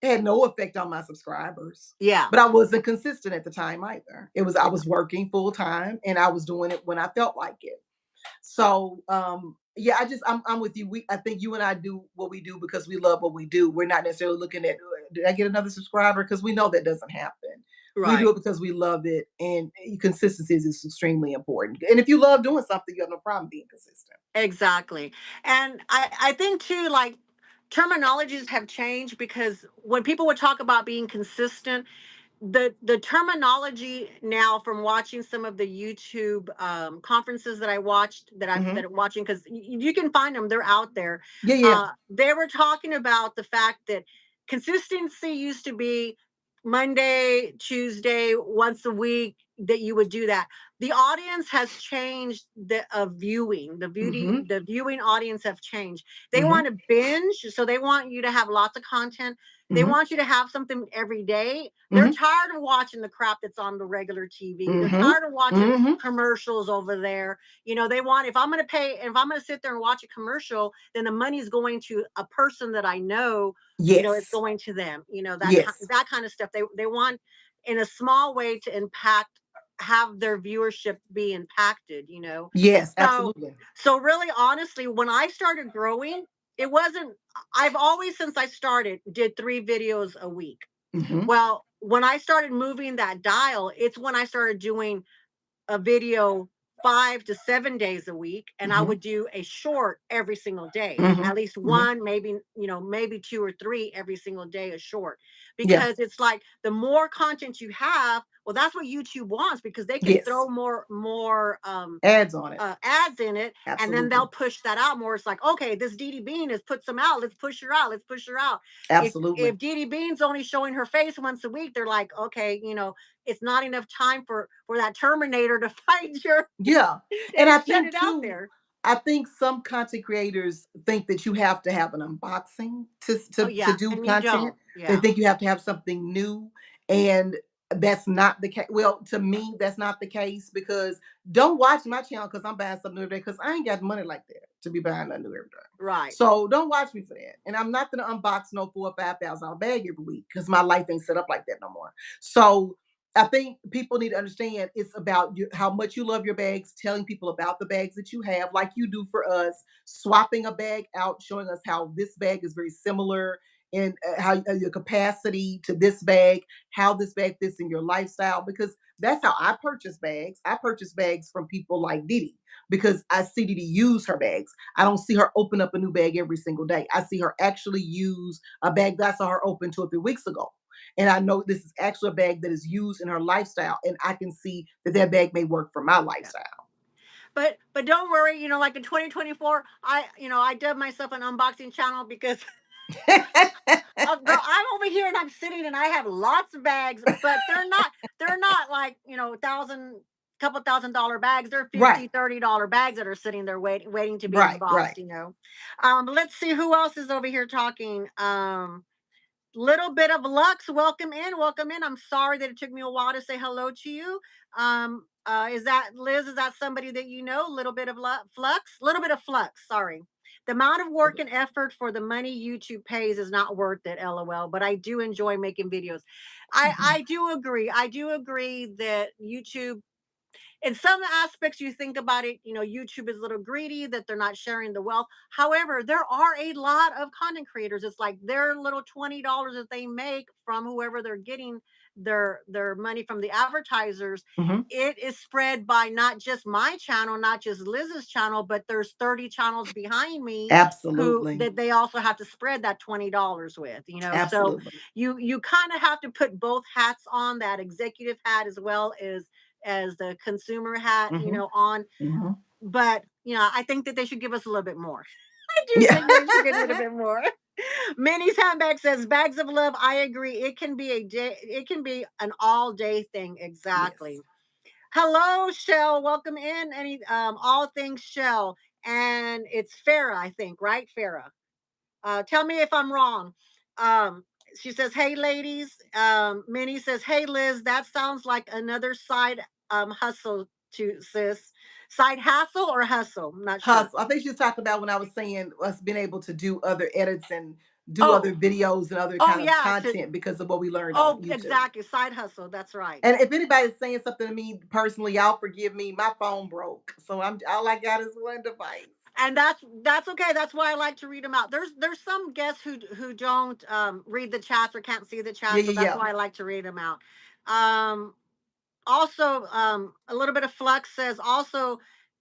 It had no effect on my subscribers. Yeah, But I wasn't consistent at the time either. I yeah, was working full time, and I was doing it when I felt like it. So yeah, I'm with you. I think you and I do what we do because we love what we do. We're not necessarily looking at, did I get another subscriber? Because we know that doesn't happen. We do right. it because we love it, and consistency is extremely important. And if you love doing something, you have no problem being consistent. Exactly. And I think too, like, terminologies have changed because when people would talk about being consistent, the terminology now, from watching some of the YouTube conferences that I watched, Hmm. that I'm watching, because you can find them, they're out there. Yeah, yeah. They were talking about the fact that consistency used to be Monday, Tuesday, once a week, that you would do that. The audience has changed, the viewing, Hmm. the viewing audience have changed. They Hmm. want to binge, so they want you to have lots of content. They Hmm. want you to have something every day. They're Hmm. tired of watching the crap that's on the regular TV. They're Hmm. tired of watching Hmm. commercials over there. They want, if I'm going to pay, if I'm going to sit there and watch a commercial, then the money's going to a person that I know, it's Yes. going to them, Yes. that kind of stuff. They want, in a small way, to impact, have their viewership be impacted, Yes. so Absolutely. really, honestly, when I started growing, it wasn't, I've always, since I started, did 3 videos a week. Hmm. Well, when I started moving that dial, it's when I started doing a video 5 to 7 days a week, and I Hmm. would do a short every single day, Hmm. at least Hmm. one, maybe, maybe 2 or 3 every single day, a short. Yeah. Because it's like, the more content you have, well, that's what YouTube wants, because they can Yes. throw more Ads on it. ads in it, and then they'll Absolutely. push that out more. It's like, okay, this Dee Dee Bean has put some out. Let's push her out. Let's push her out. Absolutely. If Dee Dee Bean's only showing her face once a week, they're like, okay, it's not enough time for that Terminator to fight your, Yeah. And and I shut think it out too, there. I think some content creators think that you have to have an unboxing Oh to yeah, do and you content. don't. They Yeah, think you have to have something new. And that's not the case. Well, to me, that's not the case, because don't watch my channel because I'm buying something new every day, because I ain't got money like that to be buying nothing new every day. right. So don't watch me for that. And I'm not gonna unbox no $4,000 or $5,000 bag every week, because my life ain't set up like that no more. So I think people need to understand it's about you, how much you love your bags, telling people about the bags that you have, like you do for us, swapping a bag out, showing us how this bag is very similar, and how your capacity to this bag, how this bag fits in your lifestyle. Because that's how I purchase bags. I purchase bags from people like Dee Dee, because I see Dee Dee use her bags. I don't see her open up a new bag every single day. I see her actually use a bag that I saw her open 2 or 3 weeks ago. And I know this is actually a bag that is used in her lifestyle. And I can see that that bag may work for my Yeah. lifestyle. But don't worry, like in 2024, I dubbed myself an unboxing channel, because girl, I'm over here and I'm sitting and I have lots of bags, but they're not like, couple $1,000 bags. They're Right, 50, $30 bags that are sitting there waiting to be right, unboxed, right. let's see who else is over here talking. Little bit of Lux, welcome in, welcome in. I'm sorry that it took me a while to say hello to you. Is that Liz? Is that somebody that you know? A little bit of flux, little bit of flux. Sorry. The amount of work and effort for the money YouTube pays is not worth it, lol. But I do enjoy making videos. I do agree. I do agree that YouTube, in some aspects, you think about it, YouTube is a little greedy that they're not sharing the wealth. However, there are a lot of content creators. It's like their little $20 that they make from whoever they're getting their money from, the advertisers. Mhm. It is spread by not just my channel, not just Liz's channel, but there's 30 channels behind me who Absolutely. that they also have to spread that $20 with. So Absolutely. you kind of have to put both hats on, that executive hat as well as the consumer hat, Mhm. on. Mhm. But I think that they should give us a little bit more. I do Yeah. think they should get a little bit more. Minnie's handbag says bags of love. I agree. It can be a day, it can be an all day thing. Exactly. Yes. Hello, Shell. Welcome in. Any all things Shell. And it's Farah, I think, right? Farah. Tell me if I'm wrong. Um, she says, "Hey, ladies." Minnie says, "Hey, Liz. That sounds like another side hustle to sis. Side hustle or hustle? I'm not sure." Hustle. I think she's talking about when I was saying us being able to do other edits and do other Oh, videos and other oh kind of yeah. To content because of what we learned on oh, YouTube. exactly. Side hustle. That's right. And if anybody's saying something to me personally, y'all forgive me. My phone broke, so all I got is one device. And that's okay. That's why I like to read them out. There's some guests who don't read the chats or can't see the Yeah, chat, so yeah, that's yeah. why I like to read them out. Um, Also, a little bit of flux says also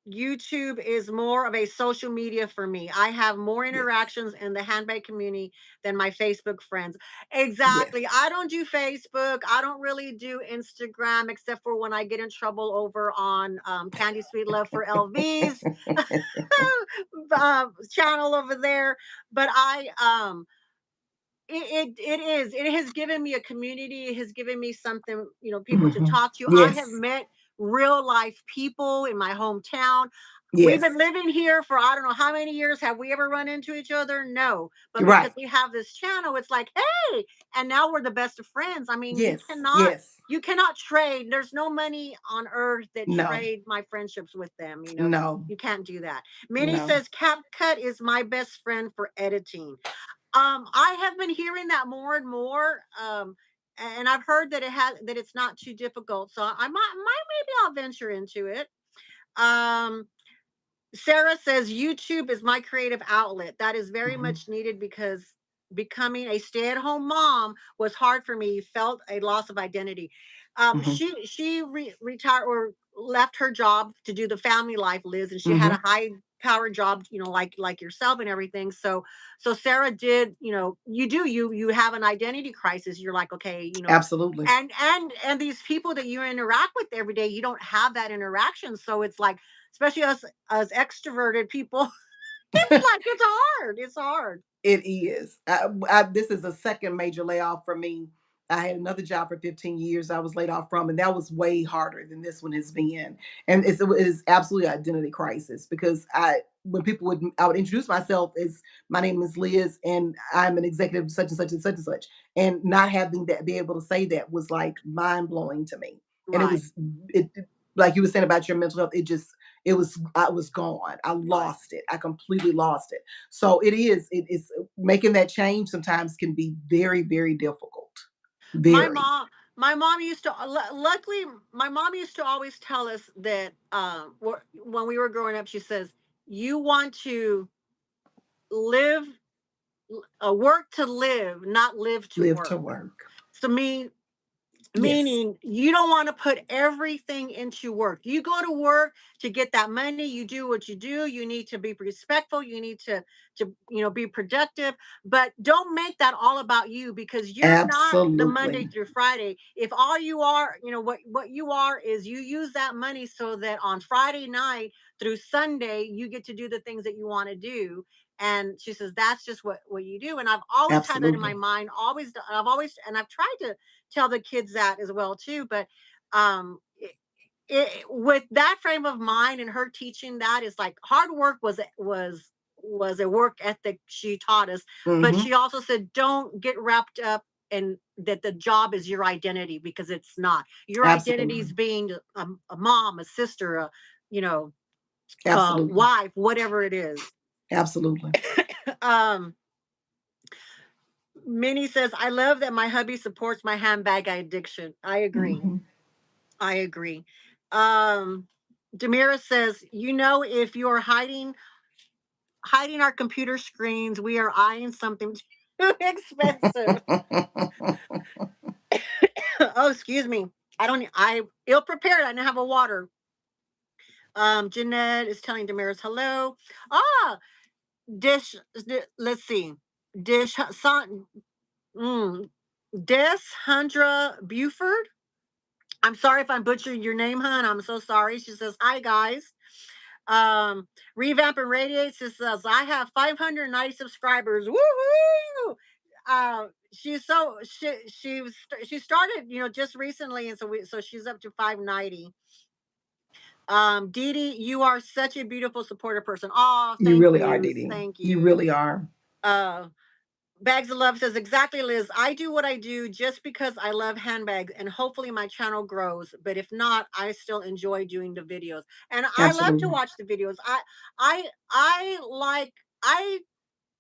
YouTube is more of a social media for me. I have more Yes, interactions in the handbag community than my Facebook friends. yes. Exactly. I don't do Facebook. I don't really do Instagram except for when I get in trouble over on Candy Sweet Love for LV's channel over there. But it has given me a community. It has given me something, people to Mhm. talk to. I have Yes, met real life people in my hometown. We've yes. been living here for I don't know how many years. Have we ever run into each other? No. But because Right. we have this channel, it's like, hey, and now we're the best of friends. I mean, you Yes, cannot yes. you cannot trade. There's no money on earth that No, trade my friendships with them. no, You can't do that. Minnie no. says CapCut is my best friend for editing. I have been hearing that more and more. And I've heard that it's not too difficult. So I might maybe I'll venture into it. Um, Sarah says YouTube is my creative outlet. That is very Mhm, much needed because becoming a stay-at-home mom was hard for me. Felt a loss of identity. mhm, She retired or left her job to do the family life, Liz, and she had a mhm. high power job, like yourself and everything. So Sarah did, you have an identity crisis. You're like, okay, Absolutely. and these people that you interact with every day, you don't have that interaction. So it's like, especially us as extroverted people, it's hard. It's hard. It is. This is a second major layoff for me. I had another job for 15 years I was laid off from, and that was way harder than this one has been. And it is absolutely an identity crisis because when people I would introduce myself as my name is Liz and I'm an executive such and such and such and such, and not having that be able to say that was like mind blowing to me. And Right. it like you were saying about your mental health, it was I was gone. I Right. lost it. I completely lost it. So it is making that change sometimes can be very, very difficult. My Very. mom, my mom used to. Luckily, my mom used to always tell us that when we were growing up, she says, "You want to live, work to live, not live to Live to work." work. So me Yes. Meaning you don't want to put everything into work. You go to work to get that money, you do what you do, you need to be respectful, you need to be productive, but don't make that all about you because you're not the Monday Absolutely. through Friday. If all you are, what you are is you use that money so that on Friday night through Sunday you get to do the things that you want to do. And she says that's just what you do. And I've always had that in my Absolutely. mind, I've tried to tell the kids that as well too. But um with that frame of mind and her teaching that, is like hard work was a work ethic she taught us. But Hmm. she also said don't get wrapped up and that the job is your identity, because it's not. Your identity Absolutely. is being a mom, a sister, a, you know, Absolutely. wife, whatever it is. Absolutely. um Minnie says, I love that my hubby supports my handbag addiction. I agree. Mhm. I agree. Um, Demira says, if you're hiding our computer screens, we are eyeing something too expensive. Oh, excuse me. I ill prepared. I didn't have a water. Jeanette is telling Damaris hello. Ah, dish. Let's see. Dish son. Mm, Deshandra Buford. I'm sorry if I'm butchering your name, hon. I'm so sorry. She says, hi, guys. Um, Revamp and Radiate says, I have 590 subscribers. Woohoo! She started, just recently, and so she's up to 590. Dee Dee, you are such a beautiful supportive person. Oh, You thank really are, you. Dee Dee. Thank You you. really are. Uh Bags of Love says, exactly, Liz. I do what I do just because I love handbags, and hopefully my channel grows. But if not, I still enjoy doing the videos. And I love to Absolutely. watch the videos. I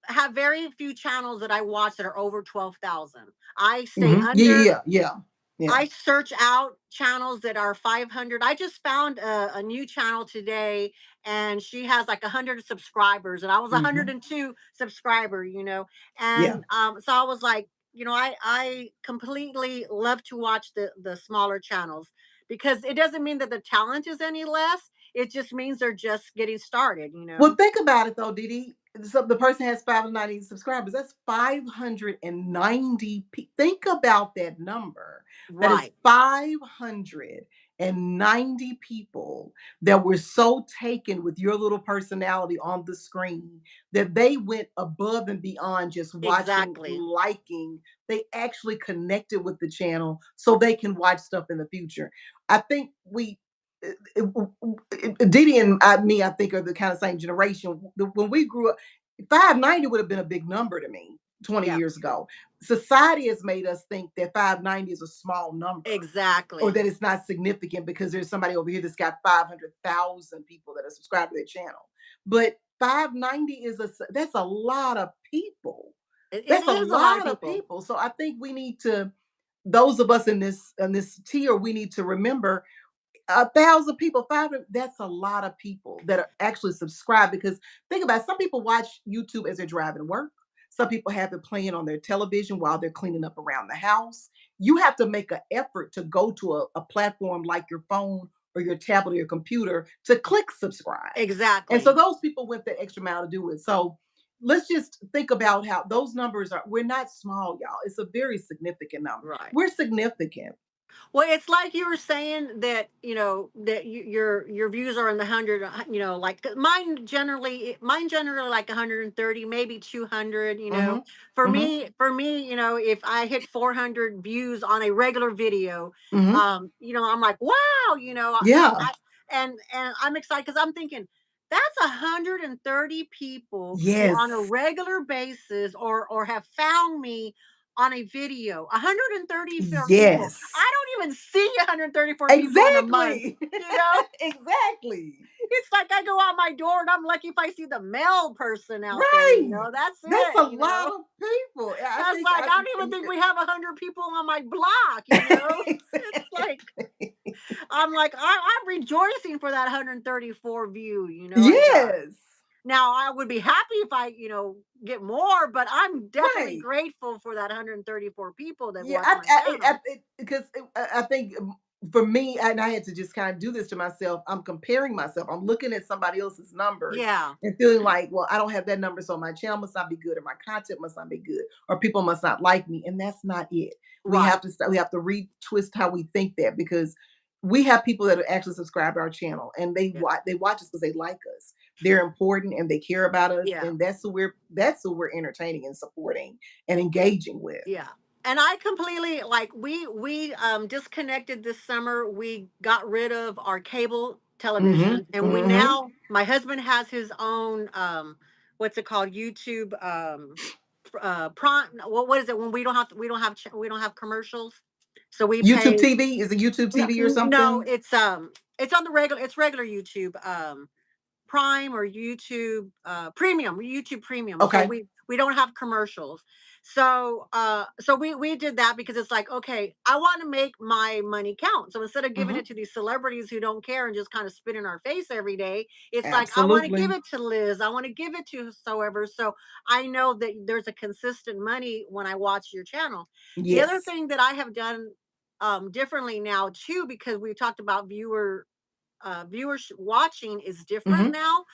have very few channels that I watch that are over 12,000. I stay Mhm. Yeah, under. yeah, yeah. Yeah. I search out channels that are 500. I just found a new channel today, and she has like 100 subscribers, and I was Mhm. 102 subscriber, Yeah. and so I was like, I completely love to watch the smaller channels, because it doesn't mean that the talent is any less. It just means they're just getting started. Well, think about it though, Didi. So the person has 590 subscribers. That's 590. Think about that number. That is Right. 590 people that were so taken with your little personality on the screen that they went above and beyond just watching, Exactly. liking. They actually connected with the channel so they can watch stuff in the future. I think Didi and me, I think, are the kind of same generation. When we grew up, 590 would have been a big number to me 20 Yeah. years ago. Society has made us think that 590 is a small number or Exactly. that it's not significant because there's somebody over here that's got 500,000 people that are subscribed to their channel. But 590 that's a lot of people. It That's a is a lot of lot of people. people. So I think we need to, those of us in this tier, we need to remember 1,000 people, 500, that's a lot of people that are actually subscribed. Because think about it, some people watch YouTube as they're driving to work. Some people have it playing on their television while they're cleaning up around the house. You have to make an effort to go to a platform like your phone or your tablet or your computer to click subscribe. And so Exactly. those people went the extra mile to do it. So let's just think about how those numbers are. We're not small, y'all. It's a very significant number. Right. We're significant. Well, it's like you were saying that that your views are in the hundred. Like mine generally like 130, maybe 200. Hmm. Hmm. For me, if I hit 400 views on a regular video, Hmm. I'm like, wow, Yeah. and I'm excited because I'm thinking that's 130 people who on a Yes. regular basis or have found me on a video. 134 people. Yes. I don't even see 134 people in a month. Exactly. You know, Exactly. it's like I go out my door and I'm lucky if I see the male person out there. Right. That's That's it. a lot of people. Yeah, I That's think like I don't even think we have 100 people on my block. It's like exactly. I'm like I'm rejoicing for that 134 view. I got. Yes. Now I would be happy if I, get more, but I'm definitely Right. grateful for that 134 people that Yeah, watch my channel. because I think for me, and I had to just kind of do this to myself. I'm comparing myself. I'm looking at somebody else's numbers Yeah, and feeling like, well, I don't have that number, so my channel must not be good, or my content must not be good, or people must not like me, and that's not it. We have right. to start. We have to retwist how we think that because we have people that are actually subscribed to our channel and Yeah, they watch us because they like us. They're important and they care about us, yeah, and that's who we're entertaining and supporting and engaging with. yeah. And I completely like we disconnected this summer. We got rid of our cable Mhm, television, and we mhm. now my husband has his own what's it called, YouTube prime. What is it when we don't have commercials? So we YouTube pay. TV? Is it YouTube No, TV or no, something? it's on the regular. It's regular YouTube. Prime or YouTube Premium, YouTube Premium. So Okay. we don't have commercials. So we did that because it's like, okay, I want to make my money count. So instead of giving Hmm. it to these celebrities who don't care and just kind of spit in our face every day, it's like I want to give Absolutely. it to Liz. I want to give it to whosoever. So I know that there's a consistent money when I watch your channel. The other Yes. thing that I have done differently now too, because we talked about viewers watching is different Hmm. now.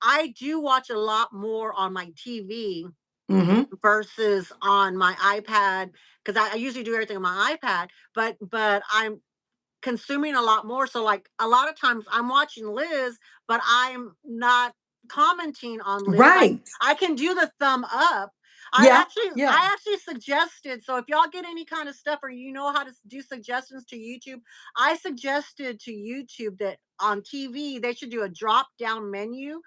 I do watch a lot more on my TV Hmm. versus on my iPad because I usually do everything on my iPad. But I'm consuming a lot more. So like a lot of times I'm watching Liz, but I'm not commenting on Liz. Right. I can do the thumb up. Yeah. Yeah. I actually suggested, so if y'all get any kind of stuff or you know how to do suggestions to YouTube, I suggested to YouTube that on TV they should do a drop down menu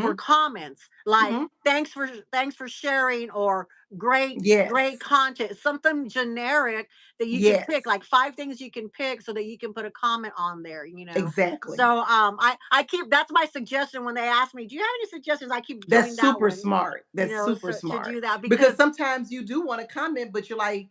for Hmm. comments like Hmm. thanks for sharing or great Yes. content, something generic that you can pick, Yes. like 5 things you can pick so that you can put a comment on there, you know? Exactly. So, I keep that's my suggestion when they ask me, "Do you have any suggestions?" I keep doing That's that super one, smart. you That's know, super so to smart. do that Because because sometimes you do want to comment, but you're like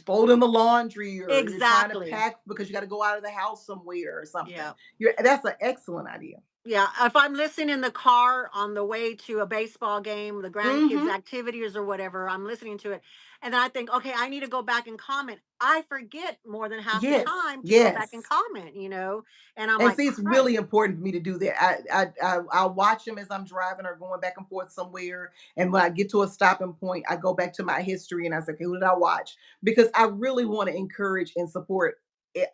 folding the laundry or you're trying to exactly. pack because you got to go out of the house somewhere or something. Yeah. That's an excellent idea. Yeah, if I'm listening in the car on the way to a baseball game, the grandkids' Hmm. activities or whatever, I'm listening to it. And then I think, okay, I need to go back and comment. I forget more than half the Yes. time to go back and Yes. comment, you know? And I'm And like, see, it's Christ, really important for me to do that. I'll watch them as I'm driving or going back and forth somewhere. And when I get to a stopping point, I go back to my history and I say, okay, who did I watch? Because I really want to encourage and support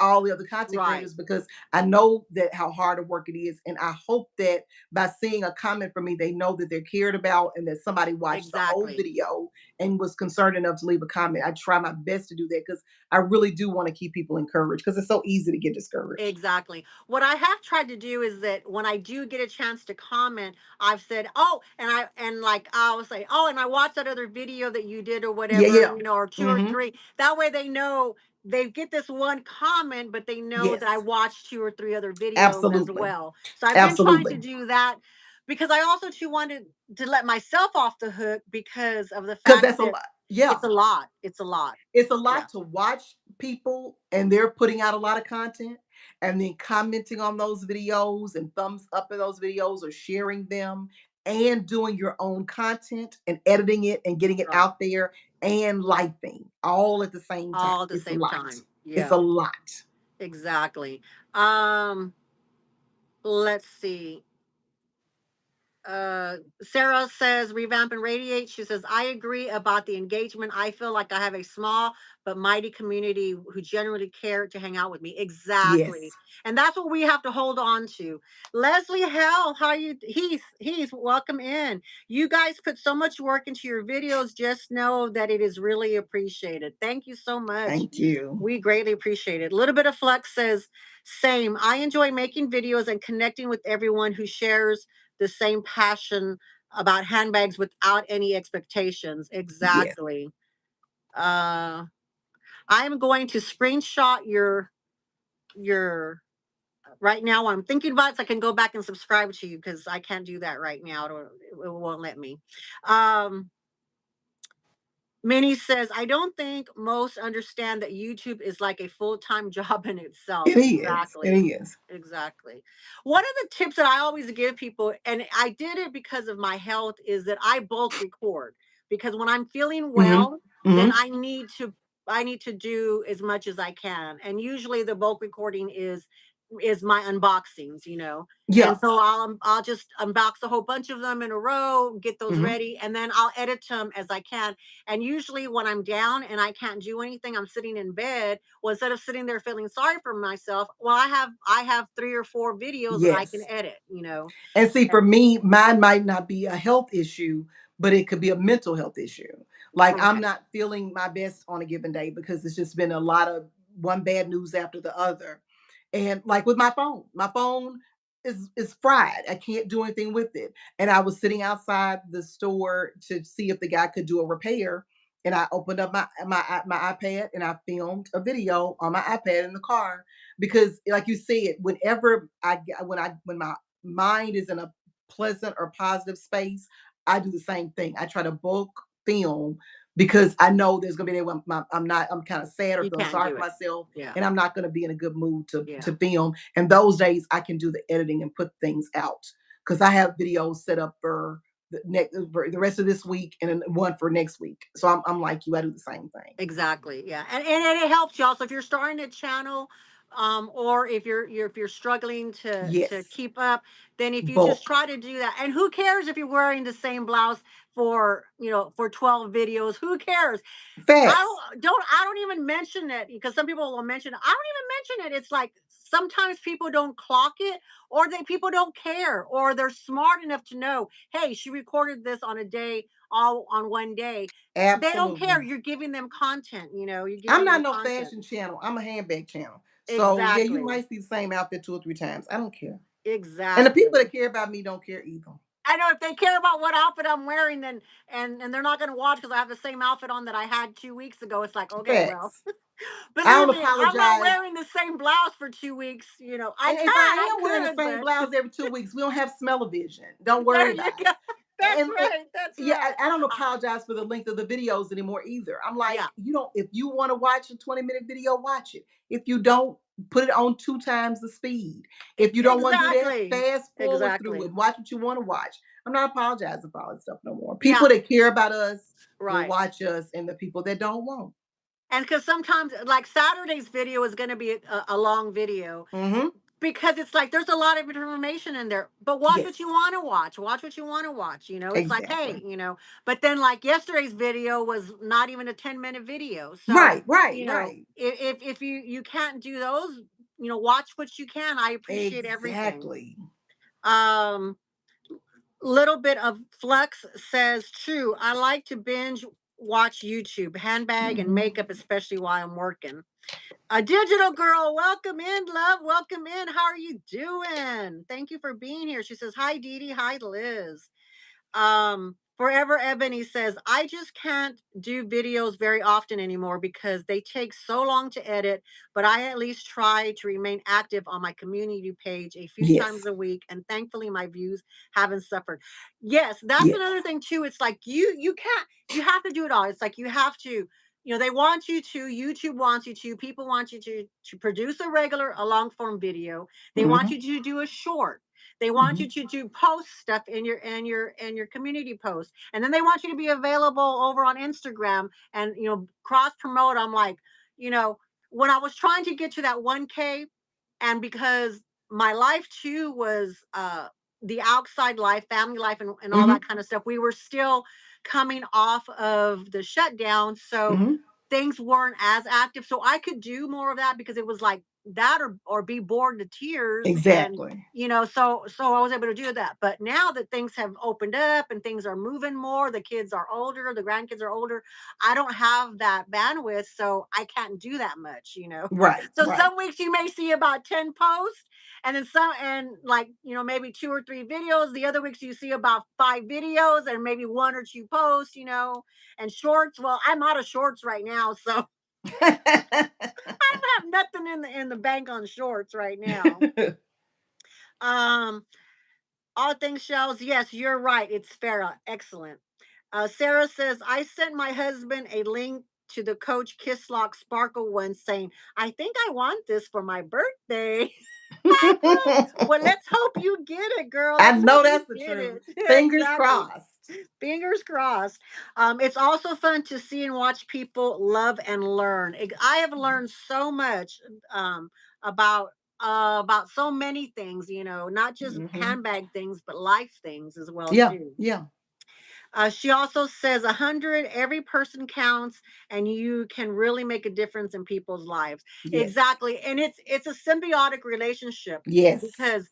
all the other content right, creators because I know that how hard of work it is. And I hope that by seeing a comment from me, they know that they're cared about and that somebody watched the whole exactly. video and was concerned enough to leave a comment. I try my best to do that because I really do want to keep people encouraged because it's so easy to get discouraged. Exactly. What I have tried to do is that when I do get a chance to comment, I've said, "Oh," and like I will say, "Oh," and I watched that other video that you did or Yeah, whatever, yeah. you know, or 2 or Mhm. 3. That way they know they get this one comment, but they know that I Yes. watched 2 or 3 other videos as Absolutely. well. So I've been trying to Absolutely. do that because I also too wanted to let myself off the hook because of the 'Cause fact that's a that lot. Yeah. it's a lot. It's a lot. It's a Yeah. lot to watch people and they're putting out a lot of content and then commenting on those videos and thumbs up in those videos or sharing them and doing your own content and editing it and getting it Right. out there and lifing all at the same time. All at the It's a same lot. time. It's Yeah. a lot. Exactly. Um, let's see. Sarah says revamp and radiate. She says, I agree about the engagement. I feel like I have a small but mighty community who genuinely care to hang out with me. Exactly. Yes. And that's what we have to hold on to. Leslie Hell, how you he's welcome in. You guys put so much work into your videos. Just know that it is really appreciated. Thank you so much. Thank you. We greatly appreciate it. A little bit of Flex says, same. I enjoy making videos and connecting with everyone who shares the same passion about handbags without any expectations. Yes. Exactly. Uh, I'm going to screenshot your right now. I'm thinking about it so I can go back and subscribe to you because I can't do that right now. It won't let me. Um, Minnie says, I don't think most understand that YouTube is like a full time job in itself. It is. It Exactly. is. Exactly. One of the tips that I always give people, and I did it because of my health, is that I bulk record because when I'm feeling Mhm. well, then Mhm. I need to do as much as I can. And usually the bulk recording is my unboxings, you know. And Yeah. so I'll just unbox a whole bunch of them in a row, get those Mhm. ready, and then I'll edit them as I can. And usually when I'm down and I can't do anything, I'm sitting in bed. Well, instead of sitting there feeling sorry for myself, well, I have 3 or 4 videos that I can Yes. edit, you know. And see, for And me, mine might not be a health issue, but it could be a mental health issue. Like I'm correct. not feeling my best on a given day because it's just been a lot of one bad news after the other. And like with my phone is fried. I can't do anything with it. And I was sitting outside the store to see if the guy could do a repair. And I opened up my iPad and I filmed a video on my iPad in the car because, like you said, whenever I get when my mind is in a pleasant or positive space, I do the same thing. I try to bulk film because I know there's gonna be a day when I'm kind of sad or You feeling can't sorry do for it. myself, Yeah. and I'm not gonna be in a good mood Yeah. to film. And those days I can do the editing and put things out because I have videos set up for the rest of this week and then one for next week. So I'm like you, I do the same thing. Exactly. Yeah. And it helps you also if you're starting a channel, or if you're struggling to Yes, keep up, then if you just bulk, try to do that, and who cares if you're wearing the same blouse for, for 12 videos, who cares? facts, I don't even mention it because some people will mention it. I don't even mention it. It's like sometimes people don't clock it, or people don't care, or they're smart enough to know, hey, she recorded this on a day, all on one day. They don't care. absolutely. You're giving them content, you're I'm giving not them no content. fashion channel. I'm a handbag channel. So yeah, you Exactly. might see the same outfit 2 or 3 times. I don't care. And the people Exactly. that care about me don't care either. I know if they care about what outfit I'm wearing, then and they're not going to watch because I have the same outfit on that I had 2 weeks ago. It's like, okay, well, Facts. I believe don't me, I'm not apologize. wearing the same blouse for 2 weeks. And if I I am wearing the could, same but blouse every 2 weeks, we don't have smell-o-vision. Don't worry there you about go. it. That's And right. That's yeah, right. I don't Uh, apologize for the length of the videos anymore either. I'm like, yeah, you don't, if you want to watch a 20-minute video, watch it. If you don't, put it on 2 times the speed. If you don't want to do that, exactly. fast forward through Exactly. it. Watch what you want to watch. I'm not apologizing for all this stuff no more. Yeah, People that care about us will right. watch us, and the people that don't won't. And because sometimes, like Saturday's video is going to be a long video, Mm-hmm. because it's like there's a lot of information in there, but watch what you Yes, want to watch, what you want to watch, it's like, exactly. hey, but then like yesterday's video was not even a 10-minute video. So Right, right, right. if you can't do those, watch what you can. I appreciate everything. Exactly. um Little bit of flux says, true, I like to binge watch YouTube handbag and Mhm. makeup, especially while I'm working. A digital girl, welcome in, love. Welcome in. How are you doing? Thank you for being here. She says, hi, Dee Dee. Hi, Liz. Forever Ebony says, I just can't do videos very often anymore because they take so long to edit, but I at least try to remain active on my community page a few times Yes, a week, and thankfully my views haven't suffered. Yes, that's yes. another thing too. It's like you can't, you have to do it all. It's like you have to, they want you to, YouTube wants you to, people want you to produce a long form video. They want Mhm, you to do a short. They want mhm. you to post stuff in your community post, and then they want you to be available over on Instagram and cross promote. I'm like, you know, when I was trying to get to that 1K, and because my life too was the outside life, family life, and all that Mhm, kind of stuff. We were still coming off of the shutdown, so mhm. things weren't as active. So I could do more of that because it was like that, or be bored to tears. And Exactly. so I was able to do that. But now that things have opened up and things are moving more, the kids are older, the grandkids are older, I don't have that bandwidth, so I can't do that much. Right, So right. some weeks you may see about 10 posts, and then some, and like, maybe 2 or 3 videos. The other weeks you see about 5 videos and maybe 1 or 2 posts. And shorts, well, I'm out of shorts right now, so I have nothing in the bank on shorts right now. Um, all things shells, yes, you're right. It's Farah. Excellent. Sarah says, I sent my husband a link to the Coach Kisslock Sparkle one saying, I think I want this for my birthday. Well, let's hope you get it, girl. I Let's hope know you that's the get truth. it. Fingers Exactly. crossed. Fingers crossed. It's also fun to see and watch people love and learn. I have learned so much um, about about so many things. Not just Mhm. handbag things, but life things as well Yeah, too. yeah. She also says 100, every person counts, and you can really make a difference in people's lives. Yes. Exactly. And it's a symbiotic relationship, Yes. because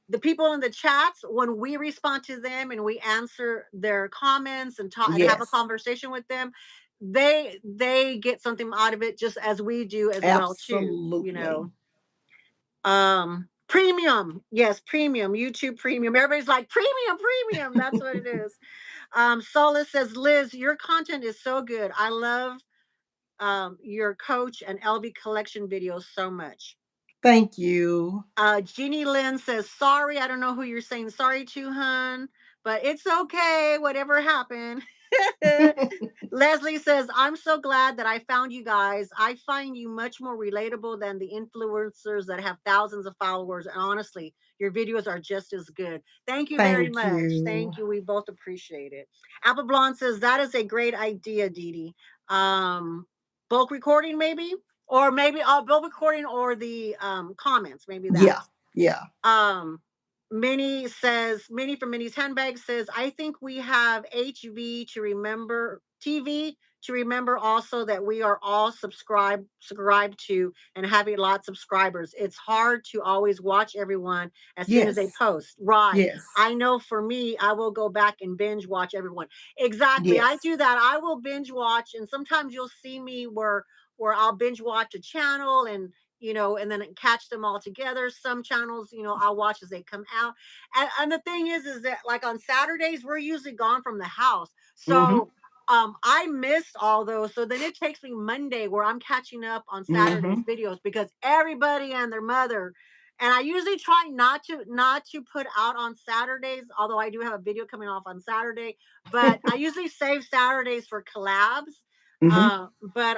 the people in the chats, when we respond to them and we answer their comments and talk and have a Yes. conversation with them, they get something out of it just as we do as well too. Absolutely. Premium. Yes, premium. YouTube premium. Everybody's like, premium, premium. That's what it is. Solace says, Liz, your content is so good. I love your Coach and LV collection videos so much. Thank you. Jeannie Lynn says, sorry, I don't know who you're saying sorry to, hun, but it's okay. Whatever happened. Leslie says, I'm so glad that I found you guys. I find you much more relatable than the influencers that have thousands of followers. And honestly, your videos are just as good. Thank you very Thank much. you. Thank you. We both appreciate it. Apple Blonde says, that is a great idea, Dee Dee. Bulk recording, maybe? Or maybe bulk recording or the comments, maybe that. Yeah. Yeah. Minnie from Minnie's handbag says, I think we have HV to remember TV to remember also that we are all subscribed to and having lots of subscribers. It's hard to always watch everyone as soon as they Yes. post. Right. Yes. I know for me, I will go back and binge watch everyone. Exactly. I Yes. do that. I will binge watch, and sometimes you'll see me where I'll binge watch a channel and and then catch them all together. Some channels, I'll watch as they come out. And the thing is that like on Saturdays, we're usually gone from the house. Mm-hmm. So I missed all those. So then it takes me Monday where I'm catching up on Saturday's Mm-hmm. videos because everybody and their mother. And I usually try not to put out on Saturdays, although I do have a video coming off on Saturday. But I usually save Saturdays for collabs. Mm-hmm. But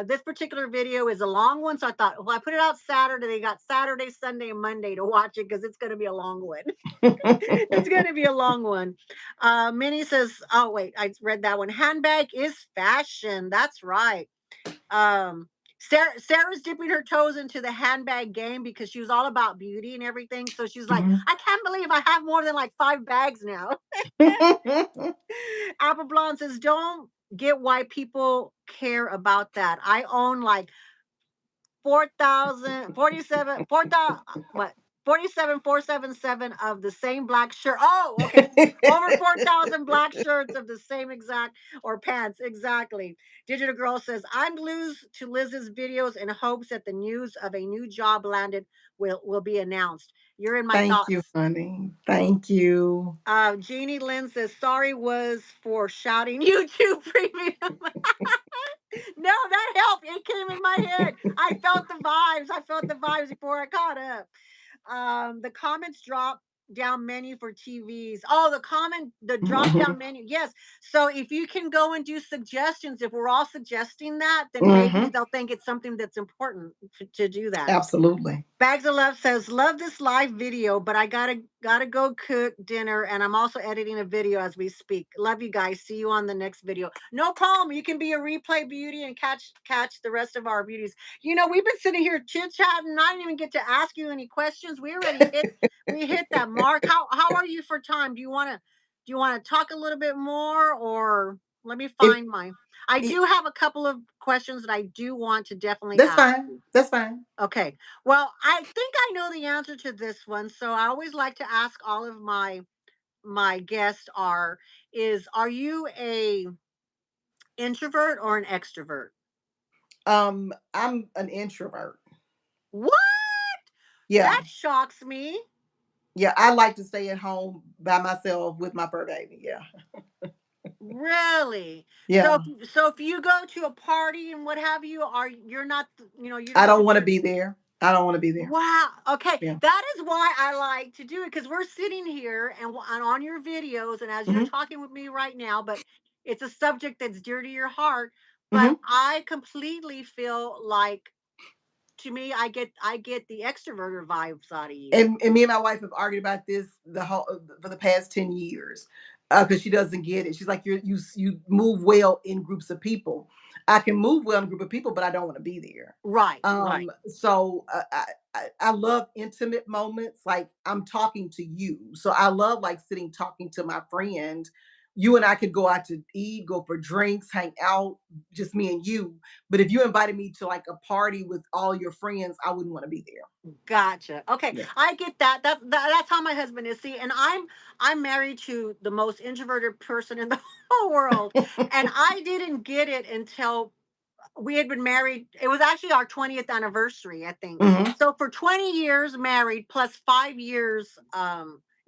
this particular video is a long one, so I thought, well, I put it out Saturday. They got Saturday, Sunday, and Monday to watch it because it's going to be a long one. It's going to be a long one. Minnie says, oh wait, I read that one. Handbag is fashion. That's right. Sarah's dipping her toes into the handbag game because she was all about beauty and everything. So she's like, Mm-hmm. I can't believe I have more than like 5 bags now. Apple Blonde says, don't get why people care about that. I own like 4,000, 47, 4,000, what? 47,477 of the same black shirt. Oh, okay. Over 4,000 black shirts of the same exact or pants. Exactly. Digital Girl says, I'm glued to Liz's videos in hopes that the news of a new job landed will be announced. You're in my Thank you, thoughts. honey. Thank you. Jeannie Lynn says, sorry was for shouting YouTube premium. No, that helped. It came in my head. I felt the vibes. I felt the vibes before I caught up. The comments drop down menu for TVs. Oh, the drop down menu. Yes. So if you can go and do suggestions, if we're all suggesting that, then maybe Mm-hmm. they'll think it's something that's important to do that. Absolutely. Bags of Love says, love this live video, but I gotta go cook dinner and I'm also editing a video as we speak. Love you guys. See you on the next video. No problem. You can be a replay beauty and catch the rest of our beauties. We've been sitting here chit-chatting. I didn't even get to ask you any questions. We hit that mark. How are you for time? Do you wanna talk a little bit more or let me If, find mine? I if do have a couple of questions that I do want to definitely That's ask fine. you. That's fine. Okay. Well, I think I know the answer to this one. So I always like to ask all of my guests are you a introvert or an extrovert? I'm an introvert. What? Yeah. That shocks me. Yeah. I like to stay at home by myself with my fur baby. Yeah. Really? So Yeah. if you go to a party and what have you, you're not you I don't don't want to consider. be there. I don't want to be there. Wow. Okay. Yeah. That is why I like to do it because we're sitting here and on your videos and as you're Hmm. talking with me right now, but it's a subject that's dear to your heart. But Hmm. I completely feel like to me, I get the extroverted vibes out of you. And me and my wife have argued about this the whole for the past 10 years because she doesn't get it. She's like, you move well in groups of people. I can move well in a group of people, but I don't want to be there. Right. Right. So I love intimate moments. Like I'm talking to you, so I love like sitting talking to my friend. You and I could go out to eat, go for drinks, hang out, just me and you. But if you invited me to like a party with all your friends, I wouldn't want to be there. Gotcha. Okay, Yeah. I get that. That's how my husband is. See, and I'm married to the most introverted person in the whole world, and I didn't get it until we had been married. It was actually our 20th anniversary, I think. Mhm. So for 20 years married plus 5 years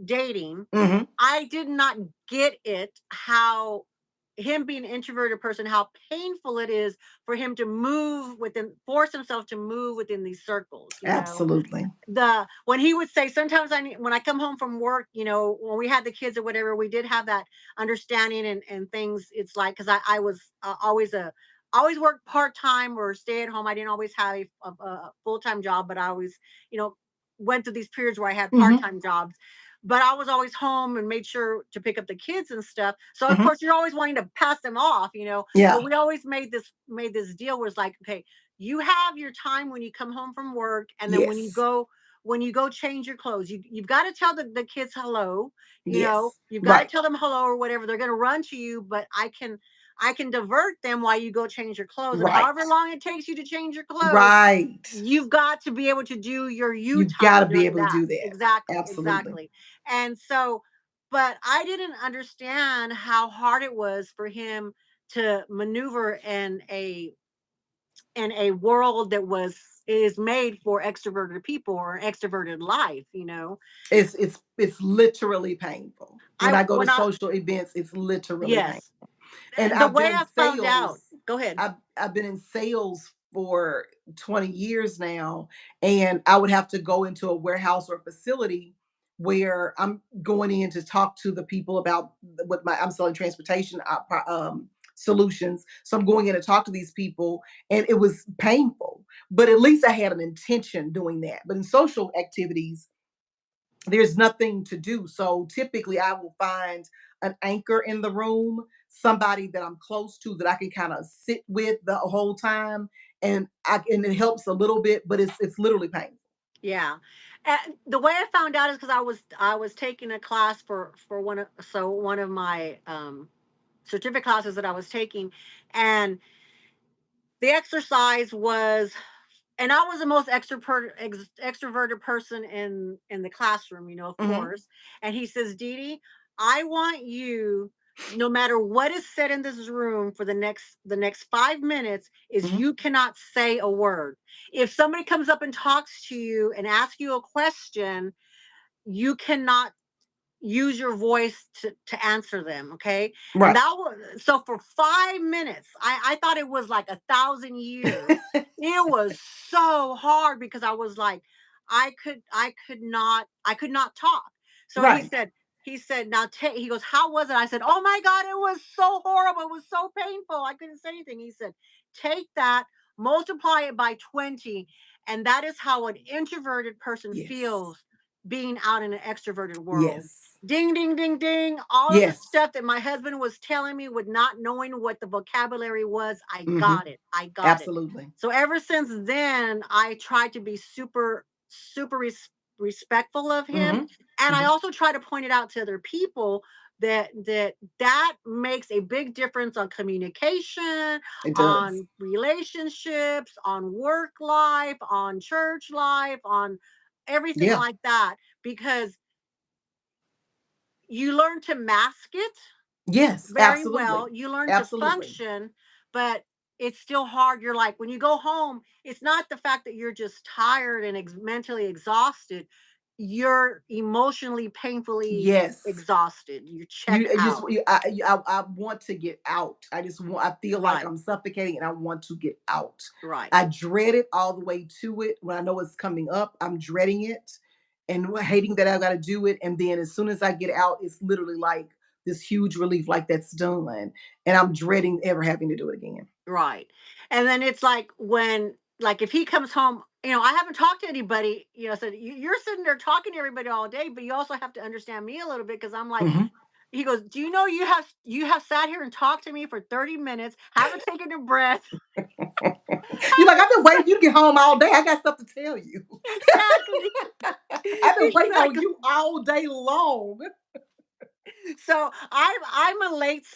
dating, Mhm. I did not get it how him being an introverted person, how painful it is for him to move within, force himself to move within these circles, you know. Absolutely. The when he would say sometimes I need, when I come home from work, you know, when we had the kids or whatever, we did have that understanding and things. It's like, because I was always a, always worked part-time or stay at home. I didn't always have a full-time job, but I always, you know, went through these periods where I had Mhm. part-time jobs, but I was always home and made sure to pick up the kids and stuff. So of Mhm. course you're always wanting to pass them off, you know. But Yeah. we always made this deal where it's like, okay, you have your time when you come home from work, and then Yes. when you go change your clothes, you've got to tell the kids hello. You know, Yes. you've got to Right. tell them hello or whatever. They're going to run to you, but I can divert them while you go change your clothes. And Right. however long it takes you to change your clothes, Right. you've got to be able to do your you You've got to time be during able to that. do that. Exactly, Absolutely. exactly. And so, but I didn't understand how hard it was for him to maneuver in a world that was is made for extroverted people or extroverted life, you know. It's literally painful. When I I go to when I social events, it's literally painful. Yes. And The I've been way in I found out, sales. go ahead. I've been in sales for 20 years now, and I would have to go into a warehouse or facility where I'm going in to talk to the people about what my I'm selling transportation solutions. So I'm going in to talk to these people, and it was painful. But at least I had an intention doing that. But in social activities, there's nothing to do. So typically, I will find an anchor in the room, somebody that I'm close to that I can kind of sit with the whole time, and it helps a little bit, but it's literally painful. Yeah. And the way I found out is because I was taking a class for one of my certificate classes that I was taking, and the exercise was, and I was the most extroverted person in the classroom, you know, of Hmm. course. And he says, Dee Dee, I want you, no matter what is said in this room for the next 5 minutes, is Hmm. you cannot say a word. If somebody comes up and talks to you and asks you a question, you cannot use your voice to answer them, okay. And Right. that was, so for 5 minutes I thought it was like 1,000 years. It was so hard because I was like, I could not talk. So Right. he said, now take, he goes, how was it? I said, oh my god, it was so horrible, it was so painful, I couldn't say anything. He said, take that, multiply it by 20, and that is how an introverted person Yes. feels being out in an extroverted world. Yes. Ding, ding, ding, ding. All of the Yes. stuff that my husband was telling me with not knowing what the vocabulary was, I Hmm. got it. I got it. Absolutely. So ever since then, I tried to be super respectful of him. Hmm. And I Hmm. also try to point it out to other people that makes a big difference on communication, It does. on relationships, on work life, on church life, on everything Yeah. like that, because you learn to mask it Yes. very Absolutely. well. You learn to Absolutely. function, but it's still hard. You're like, when you go home, it's not the fact that you're just tired and mentally exhausted. You're emotionally, painfully Yes. exhausted. You check out. I want to get out. I feel like Right, I'm suffocating and I want to get out. right, I dread it all the way to it. When I know it's coming up, I'm dreading it and hating that I got to do it. And then as soon as I get out, it's literally like this huge relief, like that's done. And I'm dreading ever having to do it again. right. And then it's like when, like, if he comes home, you know, I haven't talked to anybody, you know, so you're sitting there talking to everybody all day, but you also have to understand me a little bit, because I'm like, Mhm. he goes, "Do you know you have sat here and talked to me for 30 minutes, haven't taken a breath." You're like, I've been I waiting for you to get home all day. I got stuff to tell you. exactly. I've been waiting on Exactly. you all day long. So I'm a late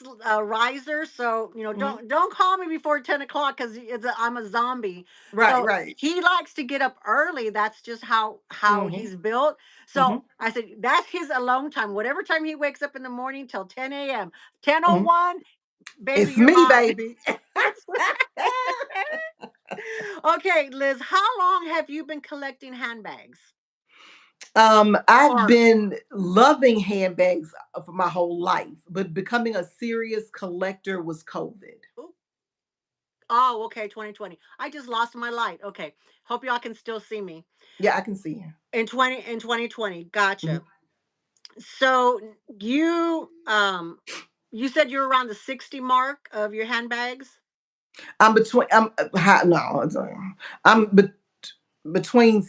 riser, so you know, Mhm. don't call me before 10 o'clock, because I'm a zombie. Right, So right. he likes to get up early. That's just how Mhm. he's built. So Mhm. I said that's his alone time. Whatever time he wakes up in the morning till 10 a.m. Mhm. 10:01. Baby, It's you're me, mine. baby. Okay, Liz, how long have you been collecting handbags? I've Or been loving handbags for my whole life, but becoming a serious collector was COVID. Ooh, oh, okay, 2020. I just lost my light. Okay. Hope y'all can still see me. Yeah, I can see you. In 2020. Gotcha. Mhm. So you said you're around the 60 mark of your handbags? I'm between. I'm high, no. I'm between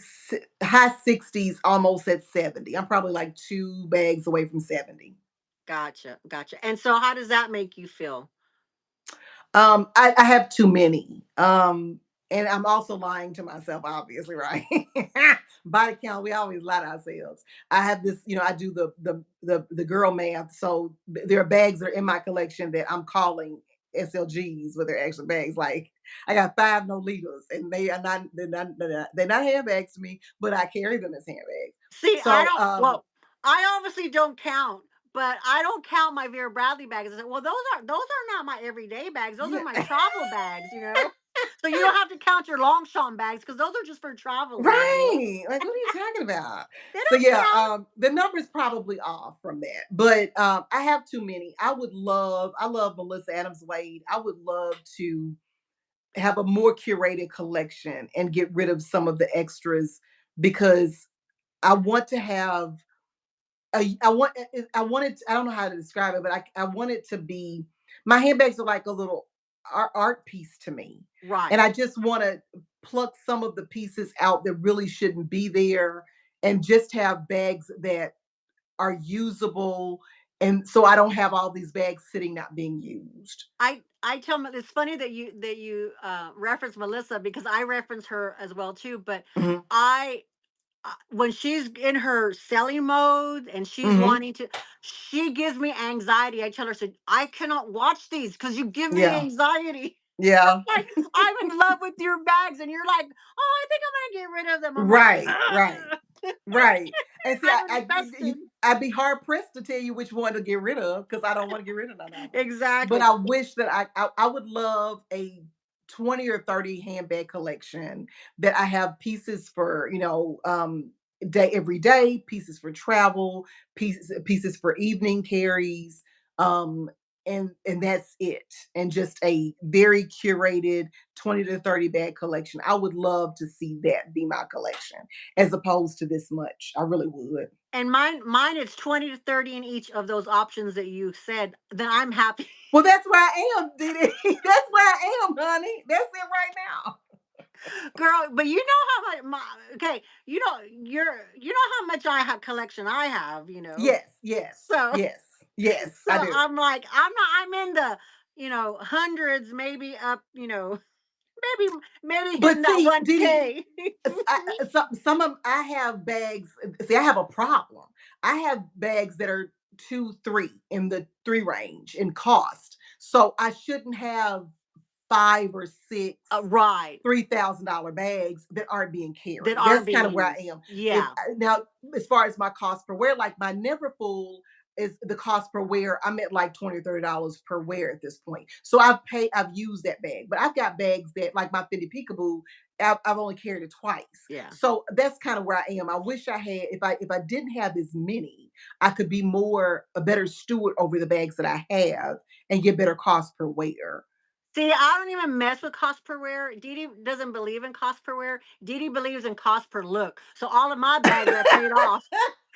high 60s, almost at 70. I'm probably like 2 bags away from 70. Gotcha. Gotcha. And so how does that make you feel? I have too many. And I'm also lying to myself, obviously, right? Body count, we always lie to ourselves. I have this, I do the girl math. So there are bags that are in my collection that I'm calling SLGs, but they're actually bags. Like I got 5 Nolitas, and they're not handbags to me, but I carry them as handbags. See, I So don't well, I obviously don't count, but I don't count my Vera Bradley bags. I said, well, those are not my everyday bags. Those are yeah. my travel bags, you know? So you don't have to count your Longchamp bags because those are just for traveling, you know? Right. Like, what are you talking about? They So don't yeah, count. the number's probably off from that. But I have too many. I love Melissa Adams Wade. I would love to have a more curated collection and get rid of some of the extras because I want to have I want it, I don't know how to describe it, but I want it to be, my handbags are like a little art piece to me. And Right. I just want to pluck some of the pieces out that really shouldn't be there and just have bags that are usable. And so I don't have all these bags sitting not being used. I tell me it's funny that you reference Melissa because I reference her as well too, but Mhm. I when she's in her selling mode and she's Mhm. wanting to, she gives me anxiety. I tell her, said, I cannot watch these because you give me Yeah. anxiety. Yeah. Like, I'm in love with your bags, and you're like, oh, I think I'm gonna get rid of them. I'm like, Right. Right. "Ugh." Right. And see, I'm invested. I'd be hard pressed to tell you which one to get rid of because I don't want to get rid of none of them. But Exactly. I wish that I would love a 20 or 30 handbag collection that I have pieces for, day every day, pieces for travel, pieces for evening carries, um, and that's it. And just a very curated 20 to 30 bag collection. I would love to see that be my collection as opposed to this much. I really would. And mine is 20 to 30 in each of those options that you said. Then I'm happy. Well, that's where I am, Dee Dee. That's where I am, honey. That's it right now. Girl, but you know how much okay, you know how much I have collection I have, you know. Yes, yes, So yes, yes, so I do. I'm like, I'm in the, hundreds, maybe up, maybe But hitting that see, Dee Dee, 1K. some of I have bags. See, I have a problem. I have bags that are 2, 3 in the 3 range in cost. So I shouldn't have 5 or 6 Right. $3,000 bags that aren't being That carried. aren't That's being kind of where I used. am. If Yeah. now, as far as my cost per wear, like my Neverfull is the cost per wear. I'm at like $20 or $30 per wear at this point. So I've used that bag, but I've got bags that like my Fenty Peekaboo. I've only carried it twice. Yeah. So that's kind of where I am. I wish I had, if I didn't have as many, I could be a better steward over the bags that I have and get better cost per wear. See, I don't even mess with cost per wear. Dee Dee doesn't believe in cost per wear. Dee Dee believes in cost per look. So all of my bags are paid off.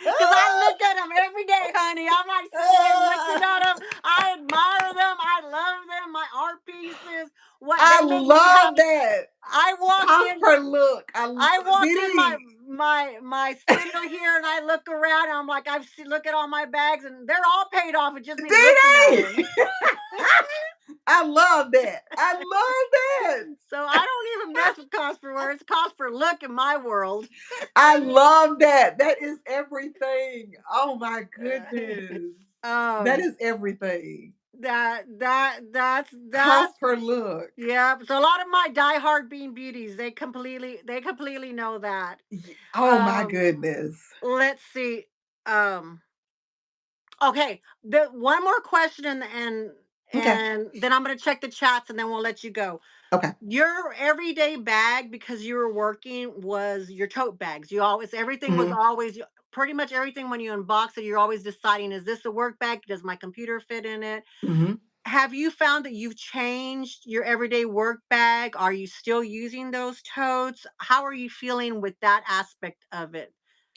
Cause I look at them every day, honey. I'm like sitting there looking at them. I admire them. I love them. My art pieces. What I they make me love happy. that. I walk Cost in. per look. I walk in my Diddy. my studio here, and I look around. And I'm like, look at all my bags, and they're all paid off with just me looking at Diddy. them. I love that. I love that. So I don't even mess with cost per wear. It's cost per look in my world. I love that. That is everything. Oh my goodness. That um, is everything. that's Cost per look. yeah. So a lot of my diehard Bean Beauties, they completely know that. Oh my Um, goodness. let's see. Um, okay, the one more question, Okay. and then I'm gonna check the chats, and then we'll let you go. Okay. Your everyday bag, because you were working, was your tote bags. You always everything was Hmm. always pretty much everything when you unbox it, you're always deciding, is this a work bag? Does my computer fit in it? Hmm. Have you found that you've changed your everyday work bag? Are you still using those totes? How are you feeling with that aspect of it?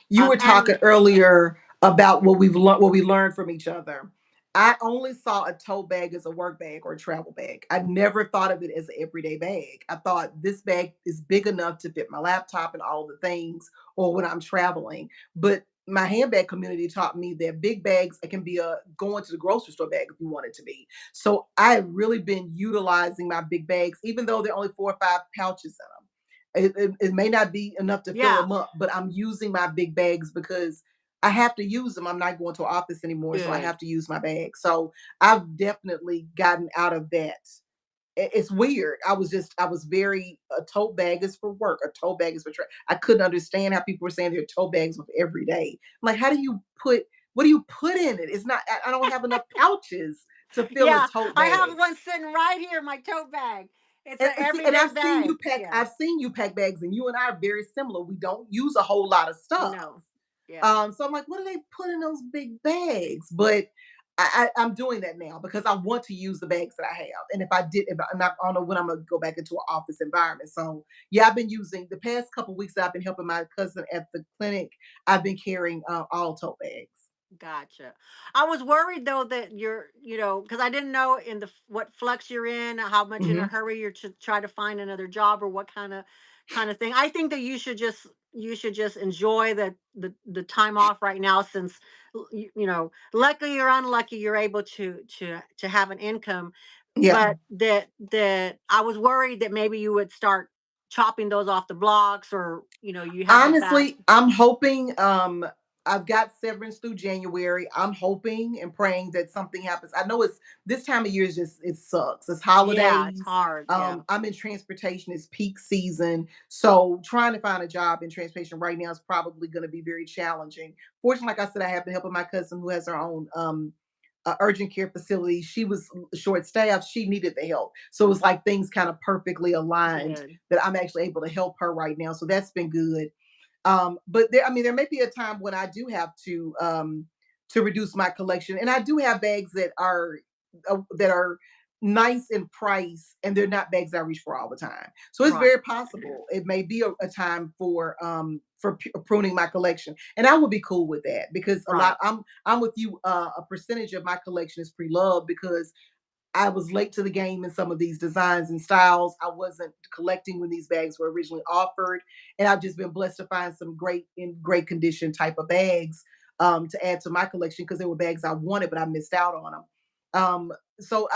You were And talking earlier about what we learned from each other. I only saw a tote bag as a work bag or a travel bag. I never thought of it as an everyday bag. I thought this bag is big enough to fit my laptop and all the things, or when I'm traveling. But my handbag community taught me that big bags, it can be a going to the grocery store bag if you want it to be. So I've really been utilizing my big bags, even though there are only 4 or 5 pouches in them. It may not be enough to fill yeah, them up, but I'm using my big bags because I have to use them. I'm not going to an office anymore, so I good. have to use my bag. So I've definitely gotten out of that. It's weird. I was very, a tote bag is for work. A tote bag is for I couldn't understand how people were saying their tote bags with every day. I'm like, how do you put? What do you put in it? It's not. I don't have enough pouches to fill a Yeah, tote I bag. have one sitting right here, my tote bag. It's an And see, and everyday bag. Yeah. I've seen you pack bags, and you and I are very similar. We don't use a whole lot of stuff. No. Yeah. So I'm like, what do they put in those big bags? But I'm doing that now because I want to use the bags that I have. And if I did, if I'm not, I don't know when I'm gonna go back into an office environment. So yeah, I've been using the past couple weeks that I've been helping my cousin at the clinic. I've been carrying all tote bags. Gotcha. I was worried though that you're, because I didn't know in the what flux you're in, how much in a Hmm. hurry you're to try to find another job or what kind of thing. I think that you should just enjoy the time off right now, since lucky or unlucky you're able to have an income. Yeah. But that I was worried that maybe you would start chopping those off the blocks, or you have a back. Honestly, I'm hoping, I've got severance through January. I'm hoping and praying that something happens. I know it's this time of year is just, it sucks. It's Yeah, it's holidays. hard. Yeah. I'm in transportation, it's peak season. So trying to find a job in transportation right now is probably going to be very challenging. Fortunately, like I said, I have been helping my cousin who has her own urgent care facility. She was short staffed. She needed the help. So it was like things kind of perfectly aligned Good. that I'm actually able to help her right now. So that's been good. But I mean, there may be a time when I do have to reduce my collection, and I do have bags that are nice in price, and they're not bags I reach for all the time. So it's Right. very possible it may be a time for pruning my collection, and I would be cool with that because a Right. lot. I'm with you. A percentage of my collection is pre-loved because I was late to the game in some of these designs and styles. I wasn't collecting when these bags were originally offered, and I've just been blessed to find some great condition type of bags to add to my collection because they were bags I wanted, but I missed out on them. So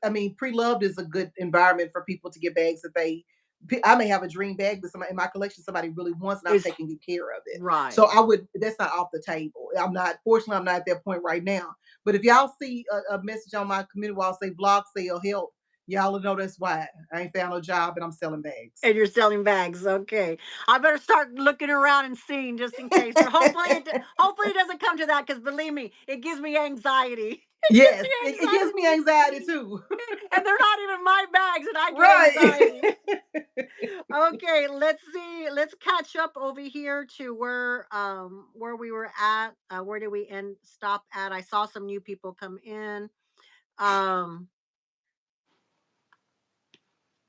I mean, pre-loved is a good environment for people to get bags that I may have a dream bag that somebody in my collection somebody really wants, and I'm Is taking good care of it. right. So I would. That's not off the table. Fortunately, I'm not at that point right now. But if y'all see a message on my community wall say blog sale help, y'all will know that's why I ain't found no job and I'm selling bags. And you're selling bags. Okay. I better start looking around and seeing, just in case. Or hopefully it doesn't come to that, because believe me, it gives me anxiety. It gives Yes, me it gives me anxiety anxiety. too. And they're not even my bags, and I get Right. anxiety. Okay, let's see. Let's catch up over here to where we were at. Where did we end stop at? I saw some new people come in. Um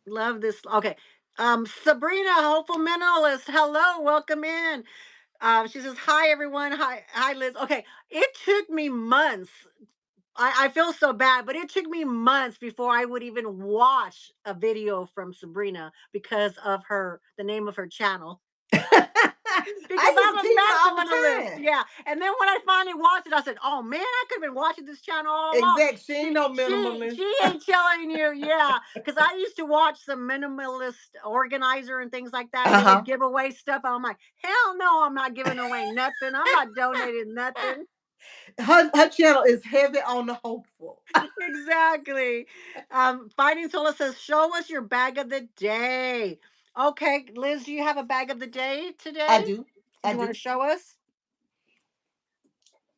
Love this. Okay. Sabrina, hopeful minimalist. Hello, welcome in. She says, "Hi everyone. Hi Liz." Okay, it took me months. I feel so bad, but it took me months before I would even watch a video from Sabrina because of the name of her channel. Because I used to I'm a tease her all master the minimalist. time. Yeah. And then when I finally watched it, I said, "Oh man, I could have been watching this channel all along." Exact. She ain't no minimalist. She ain't telling you, yeah. Because I used to watch some minimalist organizer and things like that, and Uh they would huh. give away stuff. I'm like, hell no, I'm not giving away nothing. I'm not donating nothing. Her channel is heavy on the hopeful. Exactly. Finding Sola says, "Show us your bag of the day." Okay, Liz, do you have a bag of the day I today? do. Do I you want to do. show us?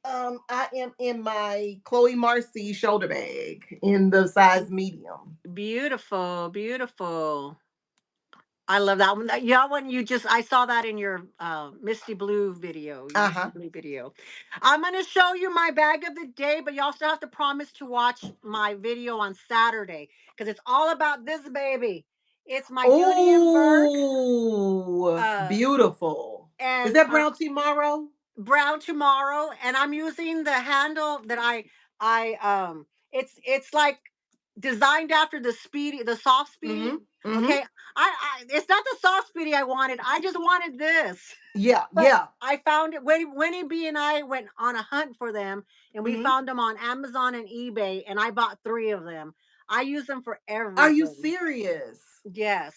I am in my Chloe Marcy shoulder bag in the size medium. Beautiful, beautiful. I love that one. Yeah, when you just I saw that in your Misty Blue video, your Misty Uh-huh. Blue video. I'm gonna show you my bag of the day, but you also have to promise to watch my video on Saturday because it's all about this baby. It's my Dooney and Burke, Oh, uh, beautiful. Is and that brown tomorrow? brown tomorrow, and I'm using the handle that it's like designed after the soft speedy. Mm-hmm. Mm-hmm. Okay, I it's not the soft speedy I wanted. I just wanted this. Yeah, But yeah. I found it when Winnie B and I went on a hunt for them, and we Mm-hmm. found them on Amazon and eBay, and I bought 3 of them. I use them for Are you everything. serious? Yes.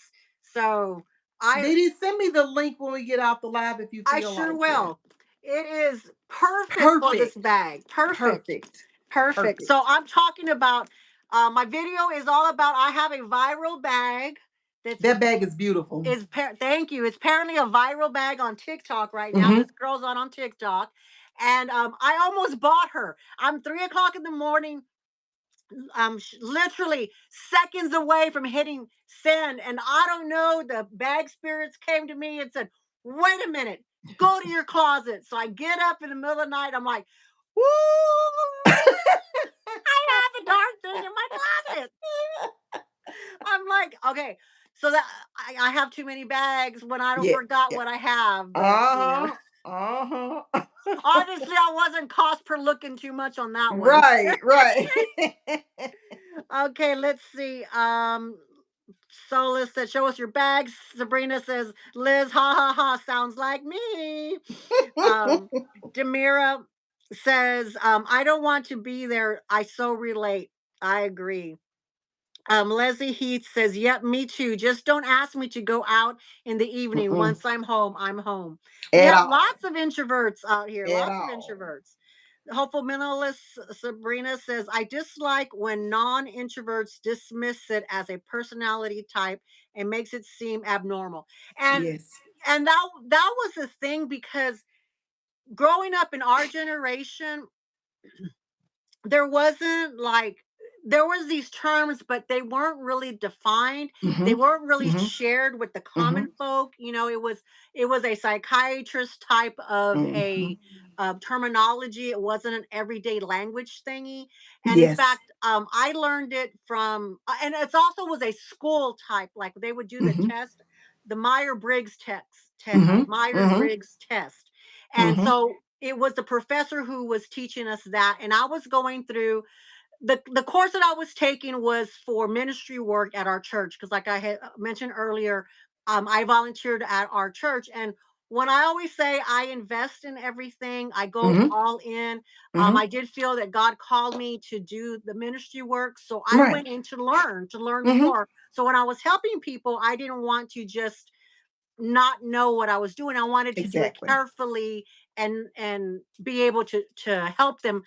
So I Did he send me the link when we get out the live if you I feel sure like it? will. It is perfect for this Perfect. bag. Perfect. Perfect. Perfect. So Perfect. I'm talking about my video is all about I have a viral bag that's That bag is beautiful. thank you. It's apparently a viral bag on TikTok right now. Mm-hmm. This girl's on TikTok. And I almost bought her. I'm 3 o'clock in the morning, literally seconds away from hitting send, and I don't know, the bag spirits came to me and said, wait a minute, go to your closet. So I get up in the middle of the night, I'm like, woo, I have the darn thing in my closet. I'm like, okay, so that I have too many bags when I don't Yeah, forgot yeah. what I have, but Uh-huh. Uh-huh. obviously I wasn't cost per looking too much on that one. Right, right. Okay, let's see. Solus said, "Show us your bags." Sabrina says, "Liz, ha ha ha, sounds like me." Um, Demira says, "I don't want to be there. I so relate. I agree." Leslie Heath says, "Yep, me too. Just don't ask me to go out in the evening. Mm-mm. Once I'm home, I'm home." We At have all. lots of introverts out here. At Lots of all. introverts. Hopeful Minimalist Sabrina says, "I dislike when non-introverts dismiss it as a personality type and makes it seem abnormal." And Yes. that was the thing because growing up in our generation, there wasn't like there was these terms, but they weren't really defined. They Mhm. weren't really Mhm. shared with the Mhm. common folk. It was a psychiatrist type of Mhm. a terminology. It wasn't an everyday language thingy. And in Yes. fact, I learned it from and it's also was a school type, like they would do the Mhm. test, the Meyer-Briggs Mhm. Mhm. Myers-Briggs test. And Mhm. so it was the professor who was teaching us that, and I was going through the course that I was taking was for ministry work at our church because, like I had mentioned earlier, I volunteered at our church, and when I always say I invest in everything, I go Mhm. all in. Mhm. I did feel that God called me to do the ministry work, so I Right. went in to learn Mhm. more. So when I was helping people, I didn't want to just not know what I was doing. I wanted to do it Exactly. carefully and be able to help them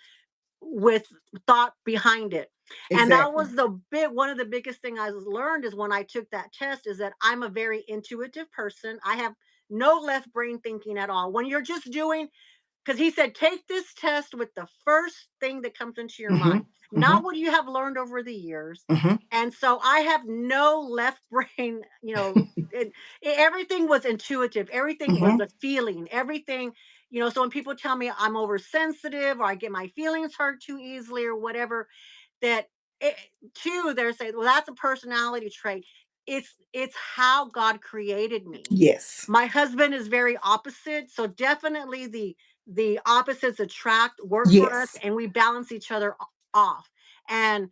with thought behind it. And that Exactly. was the bit one of the biggest thing I learned is when I took that test is that I'm a very intuitive person. I have no left brain thinking at all. When you're just doing because he said, take this test with the first thing that comes into your mind, Mhm. not Mhm. what you have learned over the years. Mhm. And so I have no left brain, everything was intuitive, everything was Mhm. a feeling, everything, so when people tell me I'm oversensitive or I get my feelings hurt too easily or whatever, that it, too, they're saying, well, that's a personality trait. It's how God created me. Yes. My husband is very opposite, so definitely the opposites attract work for us, Yes. and we balance each other off. And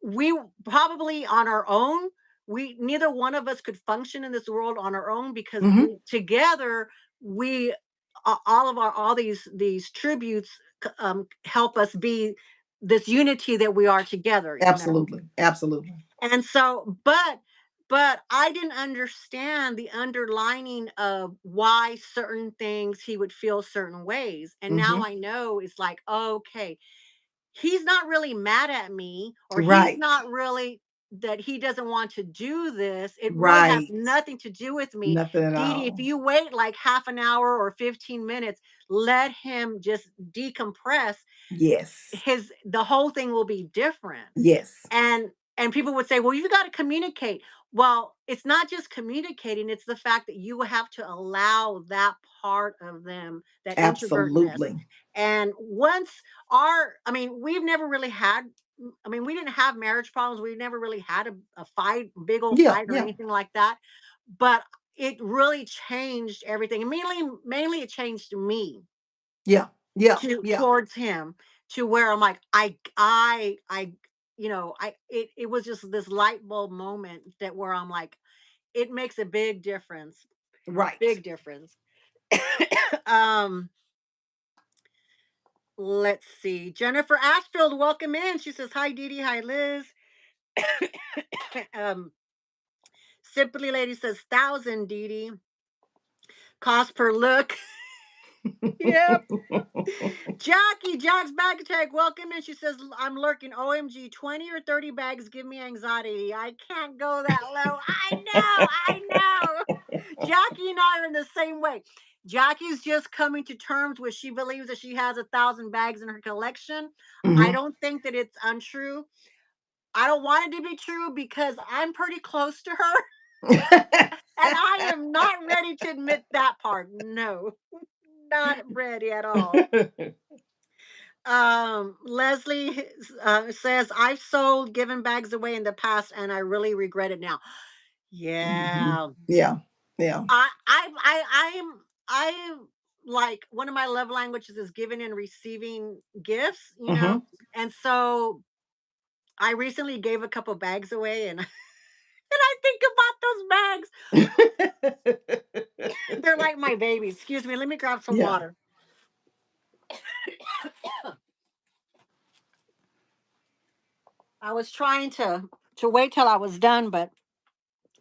we probably on our own, we neither one of us could function in this world on our own because Mhm. together we all of our all these tributes help us be this unity that we are together. Absolutely. Absolutely. And so, but I didn't understand the underlining of why certain things he would feel certain ways. And now Mhm. I know it's like, okay, he's not really mad at me, or he's Right. not really. that he doesn't want to do this, it really has Right. nothing to do with me. Nothing at Dee Dee, if all. you wait like half an hour or 15 minutes, let him just decompress, Yes. the whole thing will be different. Yes. And people would say, well, you got to communicate. Well, it's not just communicating, it's the fact that you have to allow that part of them, that introvertness. Absolutely. And once I mean, we've never really had, I mean, we didn't have marriage problems, we never really had a fight, big old Yeah, fight or yeah, anything like that. But it really changed everything. And mainly it changed me yeah, yeah, to yeah. towards him, to where I'm like, it was just this light bulb moment that where I'm like, it makes a big difference. Right. Big difference. um, let's see. Jennifer Ashfield, welcome in. She says, hi Dee Dee, hi Liz. um, Simply Lady says, thousand Dee Dee. Cost per look. Yep. Jack's bag attack, welcome in. She says, I'm lurking. OMG, 20 or 30 bags give me anxiety. I can't go that low. I know. Jackie and I are in the same way. Jackie's just coming to terms with, she believes that she has 1,000 bags in her collection. I Mhm. don't think that it's untrue. I don't want it to be true because I'm pretty close to her. And I am not ready to admit that part. No, not ready at all. Leslie says, I've sold, given bags away in the past, and I really regret it now. Mhm. Yeah. Yeah, yeah. I'm like, one of my love languages is giving and receiving gifts, Mhm. and so I recently gave a couple bags away, and and I think about those bags. They're like my babies. Excuse me, let me grab some Yeah. water. I was trying to wait till I was done, but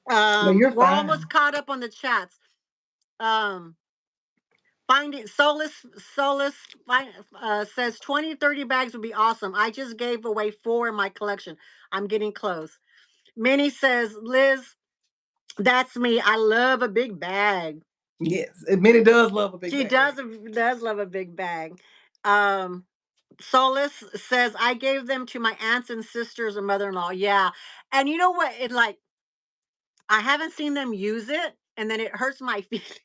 No, you're we're almost fine. caught up on the chats. Um, Finding Solace says 20 30 bags would be awesome. I just gave away 4 in my collection. I'm getting close. Minnie says, Liz, that's me. I love a big bag. Yes, Minnie does love a big She bag. does love a big bag. Um, Solace says, I gave them to my aunts and sisters and mother-in-law. Yeah. And you know what? It like, I haven't seen them use it, and then it hurts my feelings.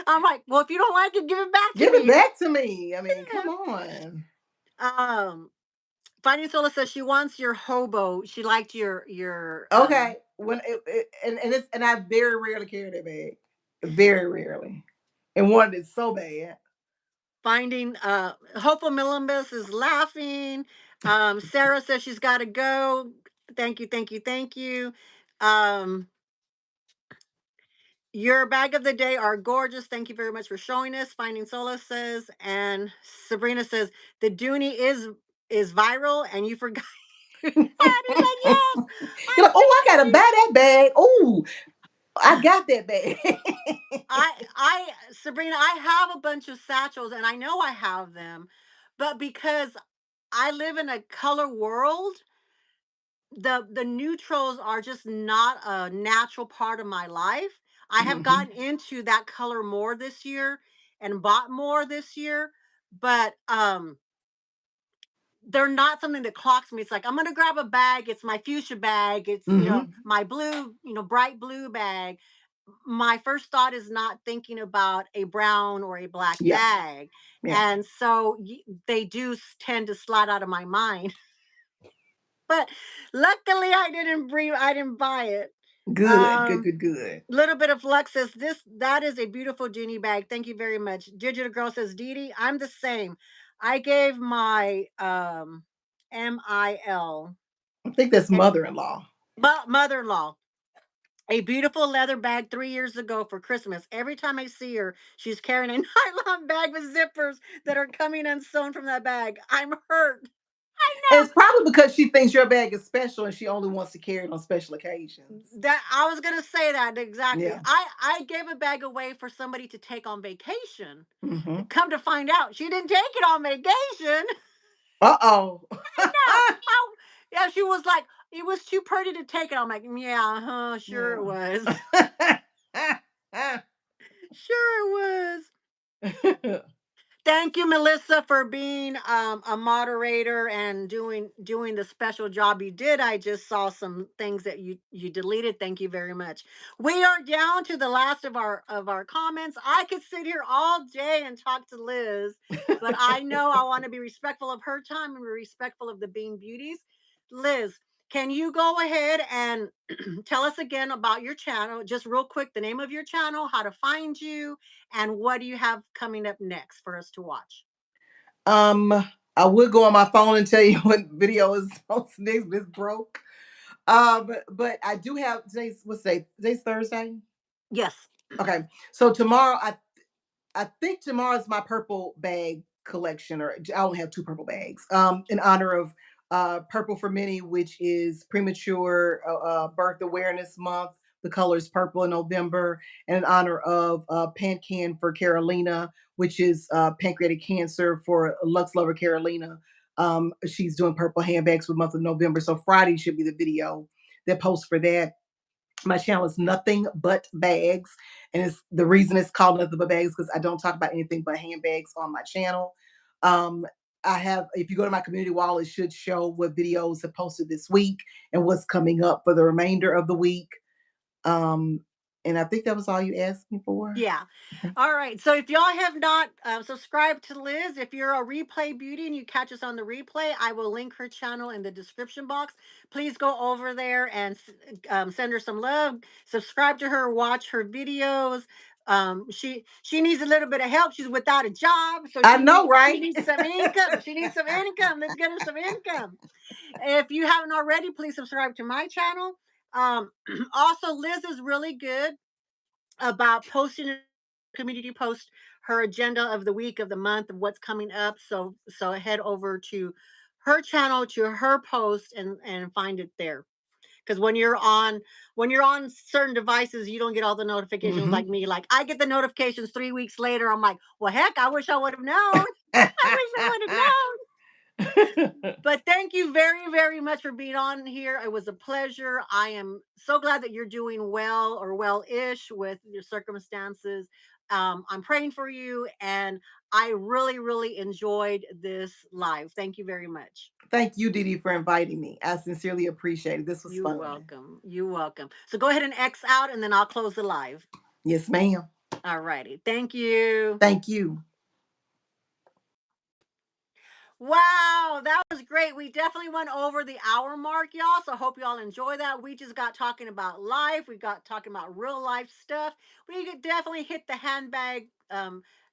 I'm like, well, if you don't like it, give it back to Give it me. back to me. I mean, come on. Um, Finding Solace says she wants your hobo. She liked your Okay. When and I very rarely carry that bag. Very rarely. And wanted it so bad. Finding Hopeful Milimbus is laughing. Sarah says she's got to go. Thank you, thank you, thank you. Um, your bag of the day are gorgeous. Thank you very much for showing us. Finding Solace says, and Sabrina says the Dooney is viral, and you forgot. And You're he's like, yes, I like, oh, I just gotta buy did. that bag. Oh, I got that bag. Sabrina, I have a bunch of satchels, and I know I have them, but because I live in a color world, the neutrals are just not a natural part of my life. I have Hmm. gotten into that color more this year and bought more this year, but they're not something that clocks me. It's like, I'm gonna grab a bag. It's my fuchsia bag. It's, Hmm. my blue, bright blue bag. My first thought is not thinking about a brown or a black Yeah, bag. yeah. And so they do tend to slide out of my mind. But luckily I didn't buy it. Good, good, Um good, good. Little bit of luck says that is a beautiful genie bag. Thank you very much. Digital Girl says, Dee Dee, I'm the same. I gave my MIL I think that's and mother-in-law. mother-in-law a beautiful leather bag 3 years ago for Christmas. Every time I see her, she's carrying a nylon bag with zippers that are coming unsewn from that bag. I'm hurt. I And it's know probably because she thinks your bag is special and she only wants to carry it on special occasions. that I was gonna say that exactly. Yeah. I gave a bag away for somebody to take on vacation. Hmm. Come to find out, she didn't take it on vacation. Uh-oh. No, how? Yeah, she was like, it was too pretty to take it. I'm like, yeah, huh, sure it Yeah. was. Sure it was. Thank you, Melissa, for being a moderator and doing the special job you did. I just saw some things that you deleted. Thank you very much. We are down to the last of our comments. I could sit here all day and talk to Liz, but I know I want to be respectful of her time and be respectful of the Bean Beauties. Liz, can you go ahead and tell us again about your channel? Just real quick, the name of your channel, how to find you, and what do you have coming up next for us to watch? um, I would go on my phone and tell you what video is posted next, but it's broke. But I do have today's what's today? Today's Thursday. Yes. Okay. So tomorrow I think tomorrow's my purple bag collection, or I only have two purple bags. In honor of Purple for Many, which is premature birth awareness month. The color is purple in November, and in honor of Pancan for Carolina, which is pancreatic cancer for Lux Lover Carolina. She's doing purple handbags for the month of November. So Friday should be the video that posts for that. My channel is nothing but bags, and it's the reason it's called nothing but bags because I don't talk about anything but handbags on my channel. um I have, if you go to my community wall, it should show what videos have posted this week and what's coming up for the remainder of the week. um and I think that was all you asked me for. Yeah. Okay. All right. So if y'all have not subscribed to Liz, if you're a replay beauty and you catch us on the replay, I will link her channel in the description box. Please go over there and send her some love. Subscribe to her. Watch her videos. She needs a little bit of help. She's without a job, so I know, she right? needs some income. She needs some income. Let's get her some income. If you haven't already, please subscribe to my channel. Also, Liz is really good about posting a community post her agenda of the week, of the month, of what's coming up. So head over to her channel, to her post, and find it there. Because when you're on certain devices, you don't get all the notifications Hmm. like me. Like, I get the notifications 3 weeks later. I'm like, well, heck, I wish I would have known. I wish I would have known. But thank you very, very much for being on here. It was a pleasure. I am so glad that you're doing well, or well-ish, with your circumstances. I'm praying for you, and I really, really enjoyed this live. Thank you very much. Thank you, Dee Dee, for inviting me. I sincerely appreciate it. This was You're fun. welcome. You're welcome. So go ahead and X out, and then I'll close the live. Yes, ma'am. All righty. Thank you. Thank you. Wow, that was great. We definitely went over the hour mark, y'all. So I hope y'all enjoy that. We just got talking about life. We got talking about real life stuff. We could definitely hit the handbag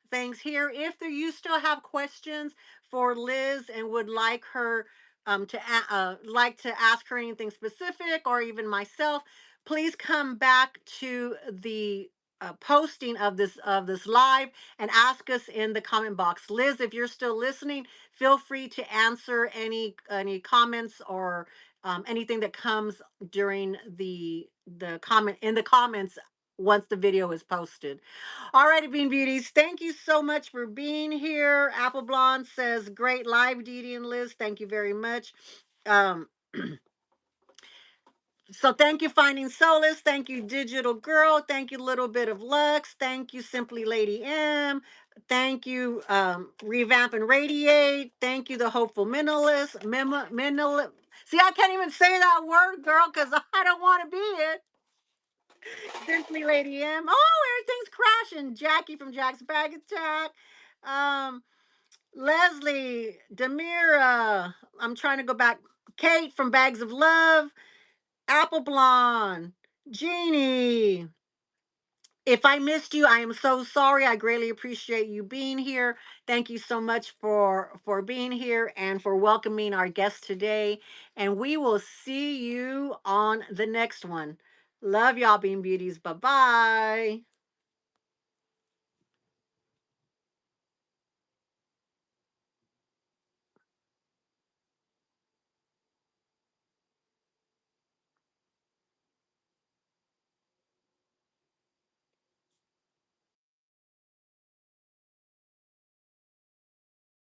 things here. If there, you still have questions for Liz and would like her like to ask her anything specific, or even myself, please come back to the posting of this live and ask us in the comment box. Liz, if you're still listening, feel free to answer any comments, or anything that comes during the comment in the comments once the video is posted. All righty, Bean Beauties, thank you so much for being here. Apple Blonde says, great live, Dee Dee and Liz. Thank you very much. Um, so thank you, Finding Solace. Thank you, Digital Girl. Thank you, Little Bit of Lux. Thank you, Simply Lady M. Thank you, Revamp and Radiate. Thank you, The Hopeful Minimalist. See, I can't even say that word, girl, because I don't want to be it. Simply Lady M. Oh, everything's crashing. Jackie from Jack's Bag Attack. Um, Leslie, Demira. I'm trying to go back. Kate from Bags of Love. Apple Blonde, Jeannie. If I missed you, I am so sorry. I greatly appreciate you being here. Thank you so much for being here and for welcoming our guest today. And we will see you on the next one. Love y'all, Bean Beauties. Bye bye.